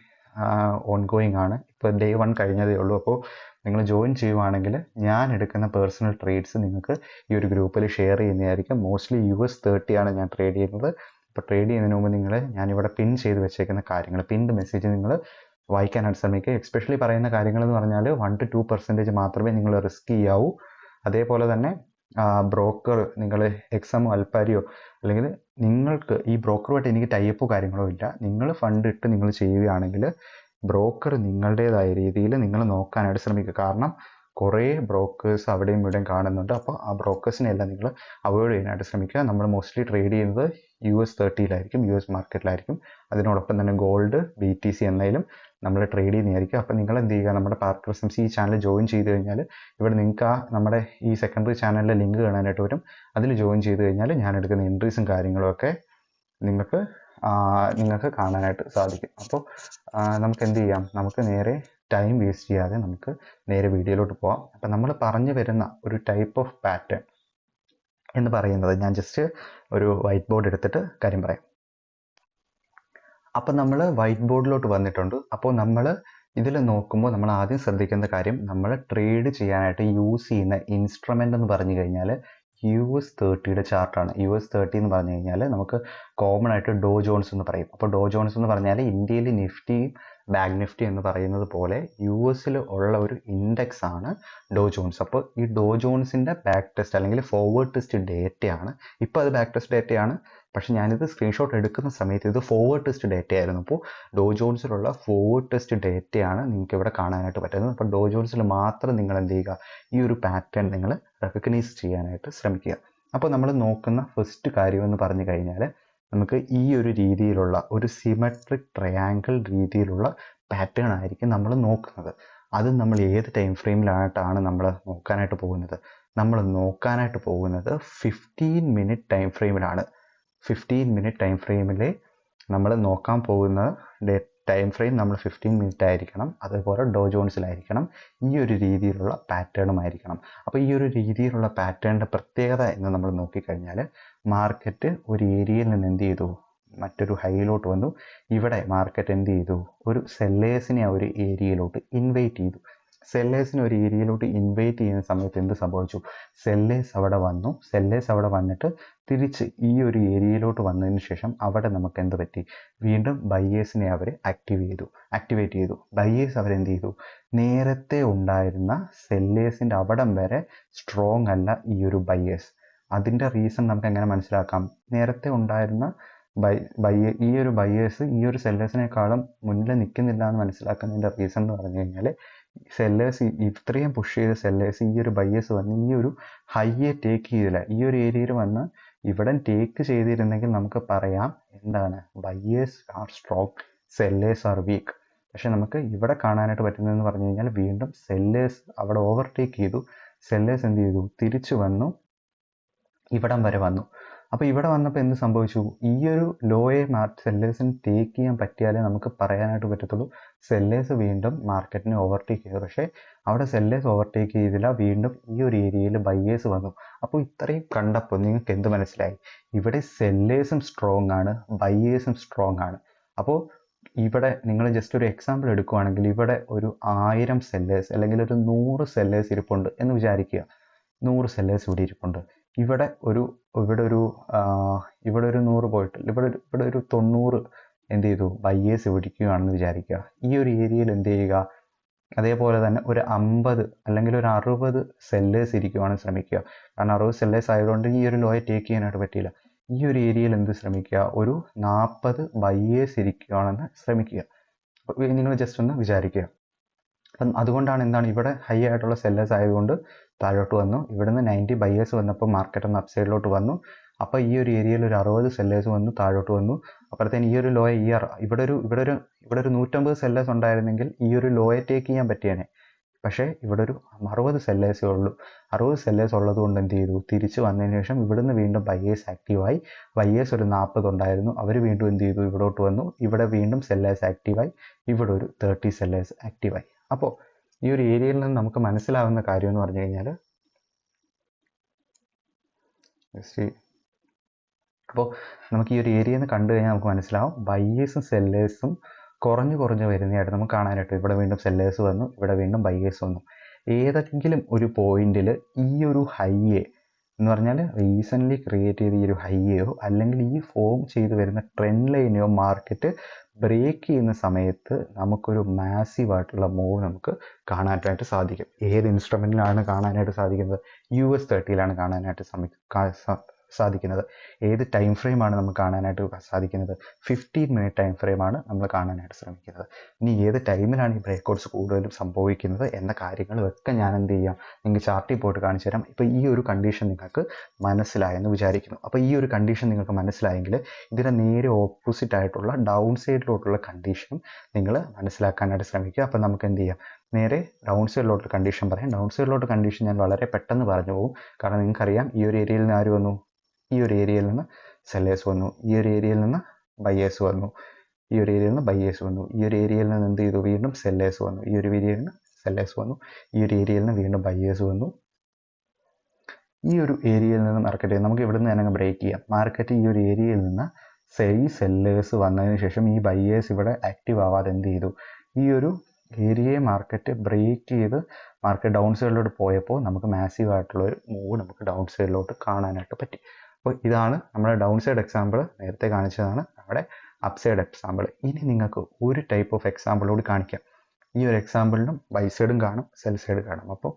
ഓൺഗോയിങ് ആണ്. ഇപ്പോൾ Day 1 കഴിഞ്ഞതേ ഉള്ളൂ. അപ്പോൾ നിങ്ങൾ ജോയിൻ ചെയ്യുവാണെങ്കിൽ ഞാൻ എടുക്കുന്ന പേഴ്സണൽ ട്രേഡ്സ് നിങ്ങൾക്ക് ഈ ഒരു ഗ്രൂപ്പിൽ ഷെയർ ചെയ്യുന്നതായിരിക്കും. മോസ്റ്റ്ലി US30 ആണ് ഞാൻ ട്രേഡ് ചെയ്യുന്നത്. അപ്പോൾ ട്രേഡ് ചെയ്യുന്നതിന് മുമ്പ് ഞാനിവിടെ പിൻ ചെയ്ത് വെച്ചേക്കുന്ന കാര്യങ്ങൾ, പിൻഡ് മെസ്സേജ് നിങ്ങൾ വായിക്കാനായിട്ട് ശ്രമിക്കുക. എസ്പെഷ്യലി പറയുന്ന കാര്യങ്ങൾ എന്ന് പറഞ്ഞാൽ 1 to 2% മാത്രമേ നിങ്ങൾ റിസ്ക് ചെയ്യാവൂ. അതേപോലെ തന്നെ ബ്രോക്കർ, നിങ്ങൾ എക്സാമോ അൽപ്പാരിയോ അല്ലെങ്കിൽ നിങ്ങൾക്ക് ഈ ബ്രോക്കറുമായിട്ട് എനിക്ക് ടൈപ്പോ കാര്യങ്ങളോ ഇല്ല. നിങ്ങൾ ഫണ്ട് ഇട്ട് നിങ്ങൾ ചെയ്യുകയാണെങ്കിൽ ബ്രോക്കർ നിങ്ങളുടേതായ രീതിയിൽ നിങ്ങൾ നോക്കാനായിട്ട് ശ്രമിക്കുക. കാരണം കുറേ ബ്രോക്കേഴ്സ് അവിടെയും ഇവിടെയും കാണുന്നുണ്ട്. അപ്പോൾ ആ ബ്രോക്കേഴ്സിനെ എല്ലാം നിങ്ങൾ അവോയ്ഡ് ചെയ്യാനായിട്ട് ശ്രമിക്കുക. നമ്മൾ മോസ്റ്റ്ലി ട്രേഡ് ചെയ്യുന്നത് US30 US മാർക്കറ്റിലായിരിക്കും. അതിനോടൊപ്പം തന്നെ ഗോൾഡ്, BTC എന്നതിലും നമ്മൾ ട്രേഡ് ചെയ്യുന്നതായിരിക്കും. അപ്പോൾ നിങ്ങൾ എന്ത് ചെയ്യുക, നമ്മുടെ പാർക്ക് SMC ഈ ചാനൽ ജോയിൻ ചെയ്ത് കഴിഞ്ഞാൽ ഇവിടെ നിങ്ങൾക്ക് നമ്മുടെ ഈ സെക്കൻഡറി ചാനലിലെ ലിങ്ക് കാണാനായിട്ട് വരും. അതിൽ ജോയിൻ ചെയ്ത് കഴിഞ്ഞാൽ ഞാൻ എടുക്കുന്ന എൻട്രീസും കാര്യങ്ങളും ഒക്കെ നിങ്ങൾക്ക് കാണാനായിട്ട് സാധിക്കും. അപ്പോൾ നമുക്ക് എന്ത് ചെയ്യാം, നമുക്ക് നേരെ ടൈം വേസ്റ്റ് ചെയ്യാതെ നമുക്ക് നേരെ വീഡിയോയിലോട്ട് പോകാം. അപ്പം നമ്മൾ പറഞ്ഞു വരുന്ന ഒരു ടൈപ്പ് ഓഫ് പാറ്റേൺ എന്ന് പറയുന്നത്, ഞാൻ ജസ്റ്റ് ഒരു വൈറ്റ് ബോർഡ് എടുത്തിട്ട് കാര്യം പറയാം. അപ്പം നമ്മൾ വൈറ്റ് ബോർഡിലോട്ട് വന്നിട്ടുണ്ട്. അപ്പോൾ നമ്മൾ ഇതിൽ നോക്കുമ്പോൾ നമ്മൾ ആദ്യം ശ്രദ്ധിക്കേണ്ട കാര്യം, നമ്മൾ ട്രേഡ് ചെയ്യാനായിട്ട് യൂസ് ചെയ്യുന്ന ഇൻസ്ട്രുമെൻ്റ് എന്ന് പറഞ്ഞു കഴിഞ്ഞാൽ US30 ചാർട്ടാണ്. US30 എന്ന് പറഞ്ഞു കഴിഞ്ഞാൽ നമുക്ക് കോമൺ ആയിട്ട് ഡോ ജോൺസ് എന്ന് പറയും. അപ്പോൾ ഡോ ജോൺസ് എന്ന് പറഞ്ഞാൽ ഇന്ത്യയിൽ നിഫ്റ്റിയും ബാങ്ക് നിഫ്റ്റി എന്ന് പറയുന്നത് പോലെ US ഉള്ള ഒരു ഇൻഡെക്സ് ആണ് ഡോ ജോൺസ്. അപ്പോൾ ഈ ഡോ ജോൺസിൻ്റെ ബാക്ക് ടെസ്റ്റ് അല്ലെങ്കിൽ ഫോർവേഡ് ടെസ്റ്റ് ഡേറ്റയാണ്. ഇപ്പോൾ അത് ബാക്ക് ടെസ്റ്റ് ഡേറ്റയാണ്, പക്ഷെ ഞാനിത് സ്ക്രീൻഷോട്ട് എടുക്കുന്ന സമയത്ത് ഇത് ഫോർവേഡ് ടെസ്റ്റ് ഡേറ്റ ആയിരുന്നു. അപ്പോൾ ഡോ ജോൺസിലുള്ള ഫോർവേഡ് ടെസ്റ്റ് ഡേറ്റയാണ് നിങ്ങൾക്ക് ഇവിടെ കാണാനായിട്ട് പറ്റുന്നത്. അപ്പോൾ ഡോ ജോൺസിൽ മാത്രം നിങ്ങൾ എന്ത് ചെയ്യുക, ഈ ഒരു പാറ്റേൺ നിങ്ങൾ റെക്കഗ്നൈസ് ചെയ്യാനായിട്ട് ശ്രമിക്കുക. അപ്പോൾ നമ്മൾ നോക്കുന്ന ഫസ്റ്റ് കാര്യം എന്ന് പറഞ്ഞു കഴിഞ്ഞാൽ, നമുക്ക് ഈ ഒരു രീതിയിലുള്ള ഒരു സിമെട്രിക് ട്രയാങ്കിൾ രീതിയിലുള്ള പാറ്റേൺ ആയിരിക്കും നമ്മൾ നോക്കുന്നത്. അത് നമ്മൾ ഏത് ടൈം ഫ്രെയിമിലായിട്ടാണ് നമ്മൾ നോക്കാനായിട്ട് പോകുന്നത്? നമ്മൾ നോക്കാനായിട്ട് പോകുന്നത് 15 മിനിറ്റ് ടൈം ഫ്രെയിമിലാണ്. 15 മിനിറ്റ് ടൈം ഫ്രെയിമിൽ നമ്മൾ നോക്കാൻ പോകുന്ന ടൈം ഫ്രെയിം നമ്മൾ 15 മിനിറ്റ് ആയിരിക്കണം. അതുപോലെ ഡോ ജോൺസിലായിരിക്കണം. ഈ ഒരു രീതിയിലുള്ള പാറ്റേണും ആയിരിക്കണം. അപ്പോൾ ഈ ഒരു രീതിയിലുള്ള പാറ്റേണിൻ്റെ പ്രത്യേകത എന്ന് നമ്മൾ നോക്കിക്കഴിഞ്ഞാൽ, മാർക്കറ്റ് ഒരു ഏരിയയിൽ നിന്ന് എന്ത് ചെയ്തു, മറ്റൊരു ഹൈയിലോട്ട് വന്നു. ഇവിടെ മാർക്കറ്റ് എന്ത് ചെയ്തു, ഒരു സെല്ലേഴ്സിനെ ആ ഒരു ഏരിയയിലോട്ട് ഇൻവൈറ്റ് ചെയ്തു. സെല്ലേഴ്സിന് ഒരു ഏരിയയിലോട്ട് ഇൻവൈറ്റ് ചെയ്യുന്ന സമയത്ത് എന്ത് സംഭവിച്ചു, സെല്ലേഴ്സ് അവിടെ വന്നു. സെല്ലേഴ്സ് അവിടെ വന്നിട്ട് തിരിച്ച് ഈ ഒരു ഏരിയയിലോട്ട് വന്നതിന് ശേഷം അവിടെ നമുക്ക് എന്ത് പറ്റി, വീണ്ടും ബയ്യേഴ്സിനെ അവർ ആക്ടിവേറ്റ് ചെയ്തു. ബയ്യേഴ്സ് അവരെന്ത് ചെയ്തു, നേരത്തെ ഉണ്ടായിരുന്ന സെല്ലേഴ്സിൻ്റെ അവിടം വരെ സ്ട്രോങ് അല്ല ഈ ഒരു ബയ്യേഴ്സ്. അതിൻ്റെ റീസൺ നമുക്ക് എങ്ങനെ മനസ്സിലാക്കാം? നേരത്തെ ഉണ്ടായിരുന്ന ഈ ഒരു ബയ്യേഴ്സ് ഈ ഒരു സെല്ലേഴ്സിനേക്കാളും മുന്നിൽ നിൽക്കുന്നില്ല എന്ന് മനസ്സിലാക്കുന്നതിൻ്റെ റീസൺ എന്ന് പറഞ്ഞു കഴിഞ്ഞാൽ, സെല്ലേഴ്സ് ഇത്രയും പുഷ് ചെയ്ത സെല്ലേഴ്സ് ഈ ഒരു ബയ്യേഴ്സ് വന്ന് ഈ ഒരു ഹൈയെ ടേക്ക് ചെയ്തില്ല. ഈ ഒരു ഏരിയയിൽ വന്ന് ഇവിടെ ടേക്ക് ചെയ്തിരുന്നെങ്കിൽ നമുക്ക് പറയാം എന്താണ്, buyers are strong, sellers R week. പക്ഷെ നമുക്ക് ഇവിടെ കാണാനായിട്ട് പറ്റുന്നതെന്ന് പറഞ്ഞു കഴിഞ്ഞാൽ, വീണ്ടും സെല്ലേഴ്സ് അവിടെ ഓവർടേക്ക് ചെയ്തു. സെല്ലേഴ്സ് എന്ത് ചെയ്തു, തിരിച്ചു വന്നു, ഇവിടം വരെ വന്നു. അപ്പോൾ ഇവിടെ വന്നപ്പോൾ എന്ത് സംഭവിച്ചു, ഈ ഒരു ലോയെ സെല്ലേഴ്സിന് ടേക്ക് ചെയ്യാൻ പറ്റിയാലേ നമുക്ക് പറയാനായിട്ട് പറ്റത്തുള്ളൂ സെല്ലേഴ്സ് വീണ്ടും മാർക്കറ്റിനെ ഓവർടേക്ക് ചെയ്തു. പക്ഷേ അവിടെ സെല്ലേഴ്സ് ഓവർടേക്ക് ചെയ്തില്ല, വീണ്ടും ഈ ഒരു ഏരിയയിൽ ബയ്യേഴ്സ് വന്നു. അപ്പോൾ ഇത്രയും കണ്ടപ്പോൾ നിങ്ങൾക്ക് എന്ത് മനസ്സിലായി, ഇവിടെ സെല്ലേഴ്സും സ്ട്രോങ് ആണ്, ബയ്യേഴ്സും സ്ട്രോങ് ആണ്. അപ്പോൾ ഇവിടെ നിങ്ങൾ ജസ്റ്റ് ഒരു എക്സാമ്പിൾ എടുക്കുകയാണെങ്കിൽ, ഇവിടെ ഒരു 1000 സെല്ലേഴ്സ് അല്ലെങ്കിൽ ഒരു 100 സെല്ലേഴ്സ് ഇരിപ്പുണ്ട് എന്ന് വിചാരിക്കുക. 100 സെല്ലേഴ്സ് ഇവിടെ ഇരിപ്പുണ്ട്. ഇവിടെ ഒരു 100 പോയിട്ട് ഇവിടെ ഒരു 90 എന്ത് ചെയ്തു, ബയ്യേഴ്സ് പിടിക്കുകയാണെന്ന് വിചാരിക്കുക. ഈ ഒരു ഏരിയയിൽ എന്ത് ചെയ്യുക, അതേപോലെ തന്നെ ഒരു 50 അല്ലെങ്കിൽ ഒരു 60 സെല്ലേഴ്സ് ഇരിക്കുവാണെങ്കിൽ ശ്രമിക്കുക. കാരണം 60 സെല്ലേഴ്സ് ആയതുകൊണ്ട് ഈ ഒരു ലോയെ ടേക്ക് ചെയ്യാനായിട്ട് പറ്റിയില്ല. ഈ ഒരു ഏരിയയിൽ എന്ത് ശ്രമിക്കുക, ഒരു 40 ബയേഴ്സ് ഇരിക്കുകയാണെന്ന് ശ്രമിക്കുക. നിങ്ങൾ ജസ്റ്റ് ഒന്ന് വിചാരിക്കുക. അപ്പം അതുകൊണ്ടാണ് എന്താണ് ഇവിടെ ഹൈ ആയിട്ടുള്ള സെല്ലേഴ്സ് ആയതുകൊണ്ട് താഴോട്ട് വന്നു. ഇവിടുന്ന് 90 ബയേഴ്സ് വന്നപ്പോൾ മാർക്കറ്റ് ഒന്ന് അപ്സൈഡിലോട്ട് വന്നു. അപ്പോൾ ഈ ഒരു ഏരിയയിൽ ഒരു 60 സെല്ലേഴ്സ് വന്നു, താഴോട്ട് വന്നു. അപ്പോഴത്തേന് ഈ ഒരു ലോയെ ഇവിടെ ഒരു 150 സെല്ലേഴ്സ് ഉണ്ടായിരുന്നെങ്കിൽ ഈ ഒരു ലോയെ ടേക്ക് ചെയ്യാൻ പറ്റിയേനെ. പക്ഷേ ഇവിടെ ഒരു 60 സെല്ലേഴ്സേ ഉള്ളൂ. 60 സെല്ലേഴ്സ് ഉള്ളത് കൊണ്ട് എന്ത് ചെയ്തു, തിരിച്ച് വന്നതിന് ശേഷം ഇവിടുന്ന് വീണ്ടും ബയേഴ്സ് ആക്റ്റീവായി. ബയേഴ്സ് ഒരു 40 ഉണ്ടായിരുന്നു, അവർ വീണ്ടും എന്ത് ചെയ്തു, ഇവിടോട്ട് വന്നു. ഇവിടെ വീണ്ടും സെല്ലേഴ്സ് ആക്റ്റീവായി. ഇവിടെ ഒരു 30 സെല്ലേഴ്സ് ആക്റ്റീവായി. അപ്പോൾ ഈ ഒരു ഏരിയയിൽ നിന്ന് നമുക്ക് മനസ്സിലാവുന്ന കാര്യം എന്ന് പറഞ്ഞു കഴിഞ്ഞാൽ, അപ്പോൾ നമുക്ക് ഈ ഒരു ഏരിയയിൽ നിന്ന് കണ്ടു കഴിഞ്ഞാൽ നമുക്ക് മനസ്സിലാവും ബയേഴ്സും സെല്ലേഴ്സും കുറഞ്ഞു വരുന്നതായിട്ട് നമുക്ക് കാണാനായിട്ട്. ഇവിടെ വീണ്ടും സെല്ലേഴ്സ് വന്നു, ഇവിടെ വീണ്ടും ബയേഴ്സ് വന്നു. ഏതെങ്കിലും ഒരു പോയിന്റിൽ ഈ ഒരു ഹൈയെ എന്ന് പറഞ്ഞാൽ റീസെൻ്റ്ലി ക്രിയേറ്റ് ചെയ്ത ഈ ഒരു ഹൈയെയോ അല്ലെങ്കിൽ ഈ ഫോം ചെയ്ത് വരുന്ന ട്രെൻഡ് ലൈനെയോ മാർക്കറ്റ് ബ്രേക്ക് ചെയ്യുന്ന സമയത്ത് നമുക്കൊരു മാസീവ് ആയിട്ടുള്ള മൂവ് നമുക്ക് കാണാനായിട്ട് സാധിക്കും. ഏത് ഇൻസ്ട്രുമെൻറ്റിലാണ് കാണാനായിട്ട് സാധിക്കുന്നത്? US30 കാണാനായിട്ട് സാധിക്കുന്നത്. ഏത് ടൈം ഫ്രെയിമാണ് നമുക്ക് കാണാനായിട്ട് സാധിക്കുന്നത്? 15 മിനിറ്റ് ടൈം ഫ്രെയിമാണ് നമ്മൾ കാണാനായിട്ട് ശ്രമിക്കുന്നത്. ഇനി ഏത് ടൈമിലാണ് ഈ ബ്രേക്ക്ഔട്ട്സ് കൂടുതലും സംഭവിക്കുന്നത് എന്ന കാര്യങ്ങളൊക്കെ ഞാൻ എന്ത് ചെയ്യാം, നിങ്ങൾക്ക് ചാർട്ടിൽ പോയിട്ട് കാണിച്ചു തരാം. ഇപ്പോൾ ഈ ഒരു കണ്ടീഷൻ നിങ്ങൾക്ക് മനസ്സിലായെന്ന് വിചാരിക്കുന്നു. അപ്പോൾ ഈ ഒരു കണ്ടീഷൻ നിങ്ങൾക്ക് മനസ്സിലായെങ്കിൽ ഇതിന് നേരെ ഓപ്പോസിറ്റ് ആയിട്ടുള്ള ഡൗൺ സൈഡിലോട്ടുള്ള കണ്ടീഷനും നിങ്ങൾ മനസ്സിലാക്കാനായിട്ട് ശ്രമിക്കുക. അപ്പോൾ നമുക്ക് എന്ത് ചെയ്യാം, നേരെ ഡൗൺ സൈഡിലോട്ട് കണ്ടീഷൻ പറയാം. ഡൗൺ സൈഡിലോട്ട് കണ്ടീഷൻ ഞാൻ വളരെ പെട്ടെന്ന് പറഞ്ഞു പോകും. കാരണം നിങ്ങൾക്കറിയാം ഈ ഒരു ഏരിയയിൽ നിന്ന് ആര് വന്നു, ഈ ഒരു ഏരിയയിൽ നിന്ന് സെല്ലേഴ്സ് വന്നു, ഈ ഒരു ഏരിയയിൽ നിന്ന് ബയേഴ്സ് വന്നു, ഈ ഒരു ഏരിയയിൽ നിന്ന് ബയേഴ്സ് വന്നു, ഈ ഒരു ഏരിയയിൽ നിന്ന് എന്ത് ചെയ്തു, വീണ്ടും സെല്ലേഴ്സ് വന്നു, ഈ ഒരു ഏരിയയിൽ നിന്ന് സെല്ലേഴ്സ് വന്നു, ഈ ഒരു ഏരിയയിൽ നിന്ന് വീണ്ടും ബയേഴ്സ് വന്നു. ഈ ഒരു ഏരിയയിൽ നിന്ന് മാർക്കറ്റ് നമുക്ക് ഇവിടെ നിന്ന് തന്നെ ബ്രേക്ക് ചെയ്യാം. മാർക്കറ്റ് ഈ ഒരു ഏരിയയിൽ നിന്ന് സെല്ലേഴ്സ് വന്നതിന് ശേഷം ഈ ബയേഴ്സ് ഇവിടെ ആക്റ്റീവ് ആവാതെ എന്ത് ചെയ്തു, ഈ ഒരു ഏരിയയെ മാർക്കറ്റ് ബ്രേക്ക് ചെയ്ത് മാർക്കറ്റ് ഡൗൺ സൈഡിലോട്ട് പോയപ്പോൾ നമുക്ക് മാസീവ് ആയിട്ടുള്ള ഒരു മൂവ് നമുക്ക് ഡൗൺ സൈഡിലോട്ട് കാണാനായിട്ട് പറ്റി. അപ്പോൾ ഇതാണ് നമ്മുടെ ഡൗൺ സൈഡ് എക്സാമ്പിൾ. നേരത്തെ കാണിച്ചതാണ് നമ്മുടെ അപ്പ് സൈഡ് എക്സാമ്പിൾ. ഇനി നിങ്ങൾക്ക് ഒരു ടൈപ്പ് ഓഫ് എക്സാമ്പിൾ കൂടി കാണിക്കാം. ഈ ഒരു എക്സാമ്പിളിനും ബൈ സൈഡും കാണും, സെൽ സൈഡ് കാണും. അപ്പോൾ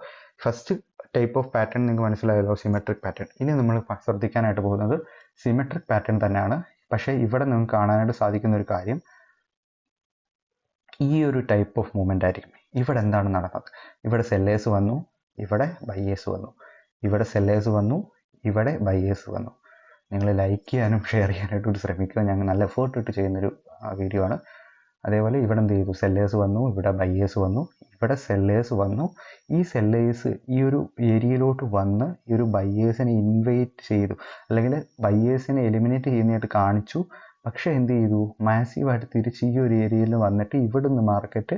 ഫസ്റ്റ് ടൈപ്പ് ഓഫ് പാറ്റേൺ നിങ്ങൾക്ക് മനസ്സിലായല്ലോ, സിമെട്രിക് പാറ്റേൺ. ഇനി നമ്മൾ ശ്രദ്ധിക്കാനായിട്ട് പോകുന്നത് സിമെട്രിക് പാറ്റേൺ തന്നെയാണ്. പക്ഷേ ഇവിടെ നിങ്ങൾക്ക് കാണാനായിട്ട് സാധിക്കുന്ന ഒരു കാര്യം, ഈ ഒരു ടൈപ്പ് ഓഫ് മൂവ്മെൻ്റ് ആയിരിക്കും. ഇവിടെ എന്താണ് നടന്നത്? ഇവിടെ സെല്ലേഴ്സ് വന്നു, ഇവിടെ ബയേഴ്സ് വന്നു, ഇവിടെ സെല്ലേഴ്സ് വന്നു, ഇവിടെ ബയേഴ്സ് വന്നു. നിങ്ങൾ ലൈക്ക് ചെയ്യാനും ഷെയർ ചെയ്യാനായിട്ട് ശ്രമിക്കുക. ഞങ്ങൾ നല്ല എഫേർട്ട് ഇട്ട് ചെയ്യുന്നൊരു വീഡിയോ ആണ്. അതേപോലെ ഇവിടെ എന്ത് ചെയ്തു, സെല്ലേഴ്സ് വന്നു, ഇവിടെ ബയേഴ്സ് വന്നു, ഇവിടെ സെല്ലേഴ്സ് വന്നു. ഈ സെല്ലേഴ്സ് ഈ ഒരു ഏരിയയിലോട്ട് വന്ന് ഈ ഒരു ബയേഴ്സിനെ ഇൻവൈറ്റ് ചെയ്തു, അല്ലെങ്കിൽ ബയേഴ്സിനെ എലിമിനേറ്റ് ചെയ്യുന്നതായിട്ട് കാണിച്ചു. പക്ഷേ എന്ത് ചെയ്തു, മാസീവായിട്ട് തിരിച്ച് ഈ ഒരു ഏരിയയിൽ വന്നിട്ട് ഇവിടുന്ന് മാർക്കറ്റ്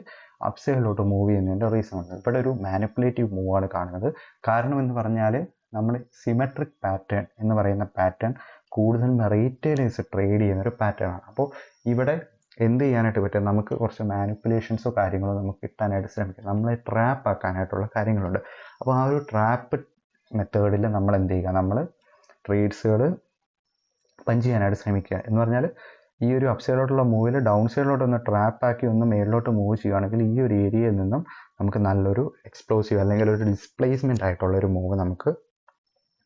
അപ്സൈഡിലോട്ട് മൂവ് ചെയ്യുന്നതിൻ്റെ റീസൺ ഉണ്ട്. ഇവിടെ ഒരു മാനിപ്പുലേറ്റീവ് മൂവാണ് കാണുന്നത്. കാരണം എന്ന് പറഞ്ഞാൽ നമ്മൾ സിമെട്രിക് പാറ്റേൺ എന്ന് പറയുന്ന പാറ്റേൺ കൂടുതലും റീറ്റെയിലേഴ്സ് ട്രേഡ് ചെയ്യുന്ന ഒരു പാറ്റേൺ ആണ്. അപ്പോൾ ഇവിടെ എന്ത് ചെയ്യാനായിട്ട് പറ്റും, നമുക്ക് കുറച്ച് മാനിപ്പുലേഷൻസോ കാര്യങ്ങളോ നമുക്ക് കിട്ടാനായിട്ട് ശ്രമിക്കാം. നമ്മളെ ട്രാപ്പ് ആക്കാനായിട്ടുള്ള കാര്യങ്ങളുണ്ട്. അപ്പോൾ ആ ഒരു ട്രാപ്പ് മെത്തേഡിൽ നമ്മൾ എന്ത് ചെയ്യുക, നമ്മൾ ട്രേഡ്സുകൾ പഞ്ച് ചെയ്യാനായിട്ട് ശ്രമിക്കുക. എന്ന് പറഞ്ഞാൽ ഈ ഒരു അപ്പ് സൈഡിലോട്ടുള്ള മൂവിൽ ഡൗൺ സൈഡിലോട്ട് ഒന്ന് ട്രാപ്പ് ആക്കി ഒന്ന് മേളിലോട്ട് മൂവ് ചെയ്യുകയാണെങ്കിൽ ഈ ഒരു ഏരിയയിൽ നിന്നും നമുക്ക് നല്ലൊരു എക്സ്പ്ലോസീവ് അല്ലെങ്കിൽ ഒരു ഡിസ്പ്ലേസ്മെൻ്റ് ആയിട്ടുള്ളൊരു മൂവ് നമുക്ക്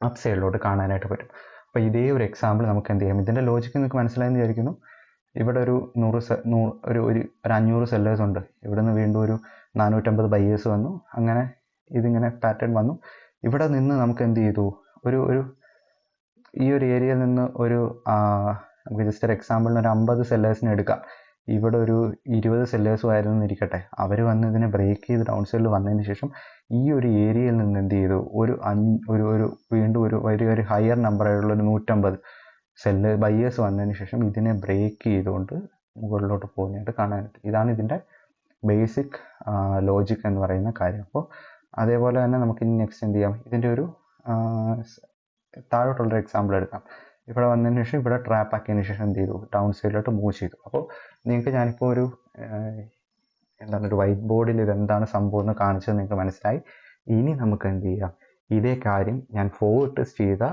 അപ്പ് സൈഡിലോട്ട് കാണാനായിട്ട് പറ്റും. അപ്പോൾ ഇതേ ഒരു എക്സാമ്പിൾ നമുക്ക് എന്ത് ചെയ്യാം, ഇതിൻ്റെ ലോജിക്ക് നിങ്ങൾക്ക് മനസ്സിലായെന്ന് വിചാരിക്കുന്നു. ഇവിടെ ഒരു 500 സെല്ലേഴ്സ് ഉണ്ട്, ഇവിടെ നിന്ന് വീണ്ടും ഒരു 450 ബയേഴ്സ് വന്നു. അങ്ങനെ ഇതിങ്ങനെ പാറ്റേൺ വന്നു. ഇവിടെ നിന്ന് നമുക്ക് എന്ത് ചെയ്തു, ഈ ഒരു ഏരിയയിൽ നിന്ന് നമുക്ക് ജസ്റ്റ് ഒരു എക്സാമ്പിളിന് ഒരു 50 സെല്ലേഴ്സിനെ എടുക്കാം. ഇവിടെ ഒരു 20 സെല്ലേഴ്സും ആയിരുന്നു ഇരിക്കട്ടെ. അവർ വന്ന് ഇതിനെ ബ്രേക്ക് ചെയ്ത് ഡൗൺ സൈഡിൽ വന്നതിന് ശേഷം ഈ ഒരു ഏരിയയിൽ നിന്ന് എന്ത് ചെയ്തു, വീണ്ടും ഒരു ഹയർ നമ്പറായിട്ടുള്ള ഒരു 150 ബയേഴ്സ് വന്നതിന് ശേഷം ഇതിനെ ബ്രേക്ക് ചെയ്തുകൊണ്ട് മുകളിലോട്ട് പോകുന്നതായിട്ട് കാണാനായിട്ട്. ഇതാണ് ഇതിൻ്റെ ബേസിക് ലോജിക് എന്ന് പറയുന്ന കാര്യം. അപ്പോൾ അതേപോലെ തന്നെ നമുക്ക് ഇനി നെക്സ്റ്റ് എന്ത് ചെയ്യാം, ഇതിൻ്റെ ഒരു താഴോട്ടുള്ളൊരു എക്സാമ്പിൾ എടുക്കാം. ഇവിടെ വന്നതിന് ശേഷം ഇവിടെ ട്രാപ്പ് ആക്കിയതിന് ശേഷം എന്ത് ചെയ്തു, ഡൗൺ സൈഡിലോട്ട് മൂവ് ചെയ്തു. അപ്പോൾ നിങ്ങൾക്ക് ഞാനിപ്പോൾ ഒരു വൈറ്റ് ബോർഡിൽ ഇതെന്താണ് സംഭവം എന്ന് കാണിച്ചത് നിങ്ങൾക്ക് മനസ്സിലായി. ഇനി നമുക്ക് എന്ത് ചെയ്യാം, ഇതേ കാര്യം ഞാൻ ഫോർവേഡ് ടെസ്റ്റ് ചെയ്ത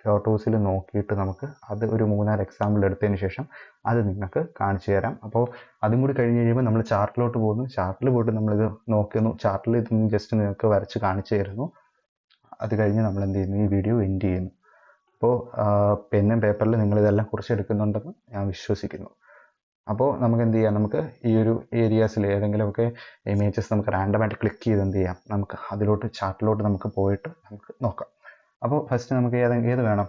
ഫോട്ടോസിൽ നോക്കിയിട്ട് നമുക്ക് അത് ഒരു 3-4 എക്സാമ്പിൾ എടുത്തതിന് ശേഷം അത് നിങ്ങൾക്ക് കാണിച്ചു തരാം. അപ്പോൾ അതും കൂടി കഴിഞ്ഞ് കഴിയുമ്പോൾ നമ്മൾ ചാർട്ടിലോട്ട് പോകുന്നു. ചാർട്ടിൽ പോയിട്ട് നമ്മളിത് നോക്കുന്നു. ചാർട്ടിൽ ഇത് ജസ്റ്റ് നിങ്ങൾക്ക് വരച്ച് കാണിച്ചു തരുന്നു. അത് കഴിഞ്ഞ് നമ്മൾ എന്ത് ചെയ്യുന്നു, ഈ വീഡിയോ എൻഡ് ചെയ്യുന്നു. അപ്പോൾ പെന്നും പേപ്പറിൽ നിങ്ങളിതെല്ലാം കുറിച്ചെടുക്കുന്നുണ്ടെന്ന് ഞാൻ വിശ്വസിക്കുന്നു. അപ്പോൾ നമുക്ക് എന്ത് ചെയ്യാം, നമുക്ക് ഈ ഒരു ഏരിയാസിൽ ഏതെങ്കിലുമൊക്കെ ഇമേജസ് നമുക്ക് റാൻഡമായിട്ട് ക്ലിക്ക് ചെയ്ത് എന്ത് ചെയ്യാം, നമുക്ക് അതിലോട്ട് ചാർട്ടിലോട്ട് നമുക്ക് പോയിട്ട് നമുക്ക് നോക്കാം. അപ്പോൾ ഫസ്റ്റ് നമുക്ക് ഏത് വേണം,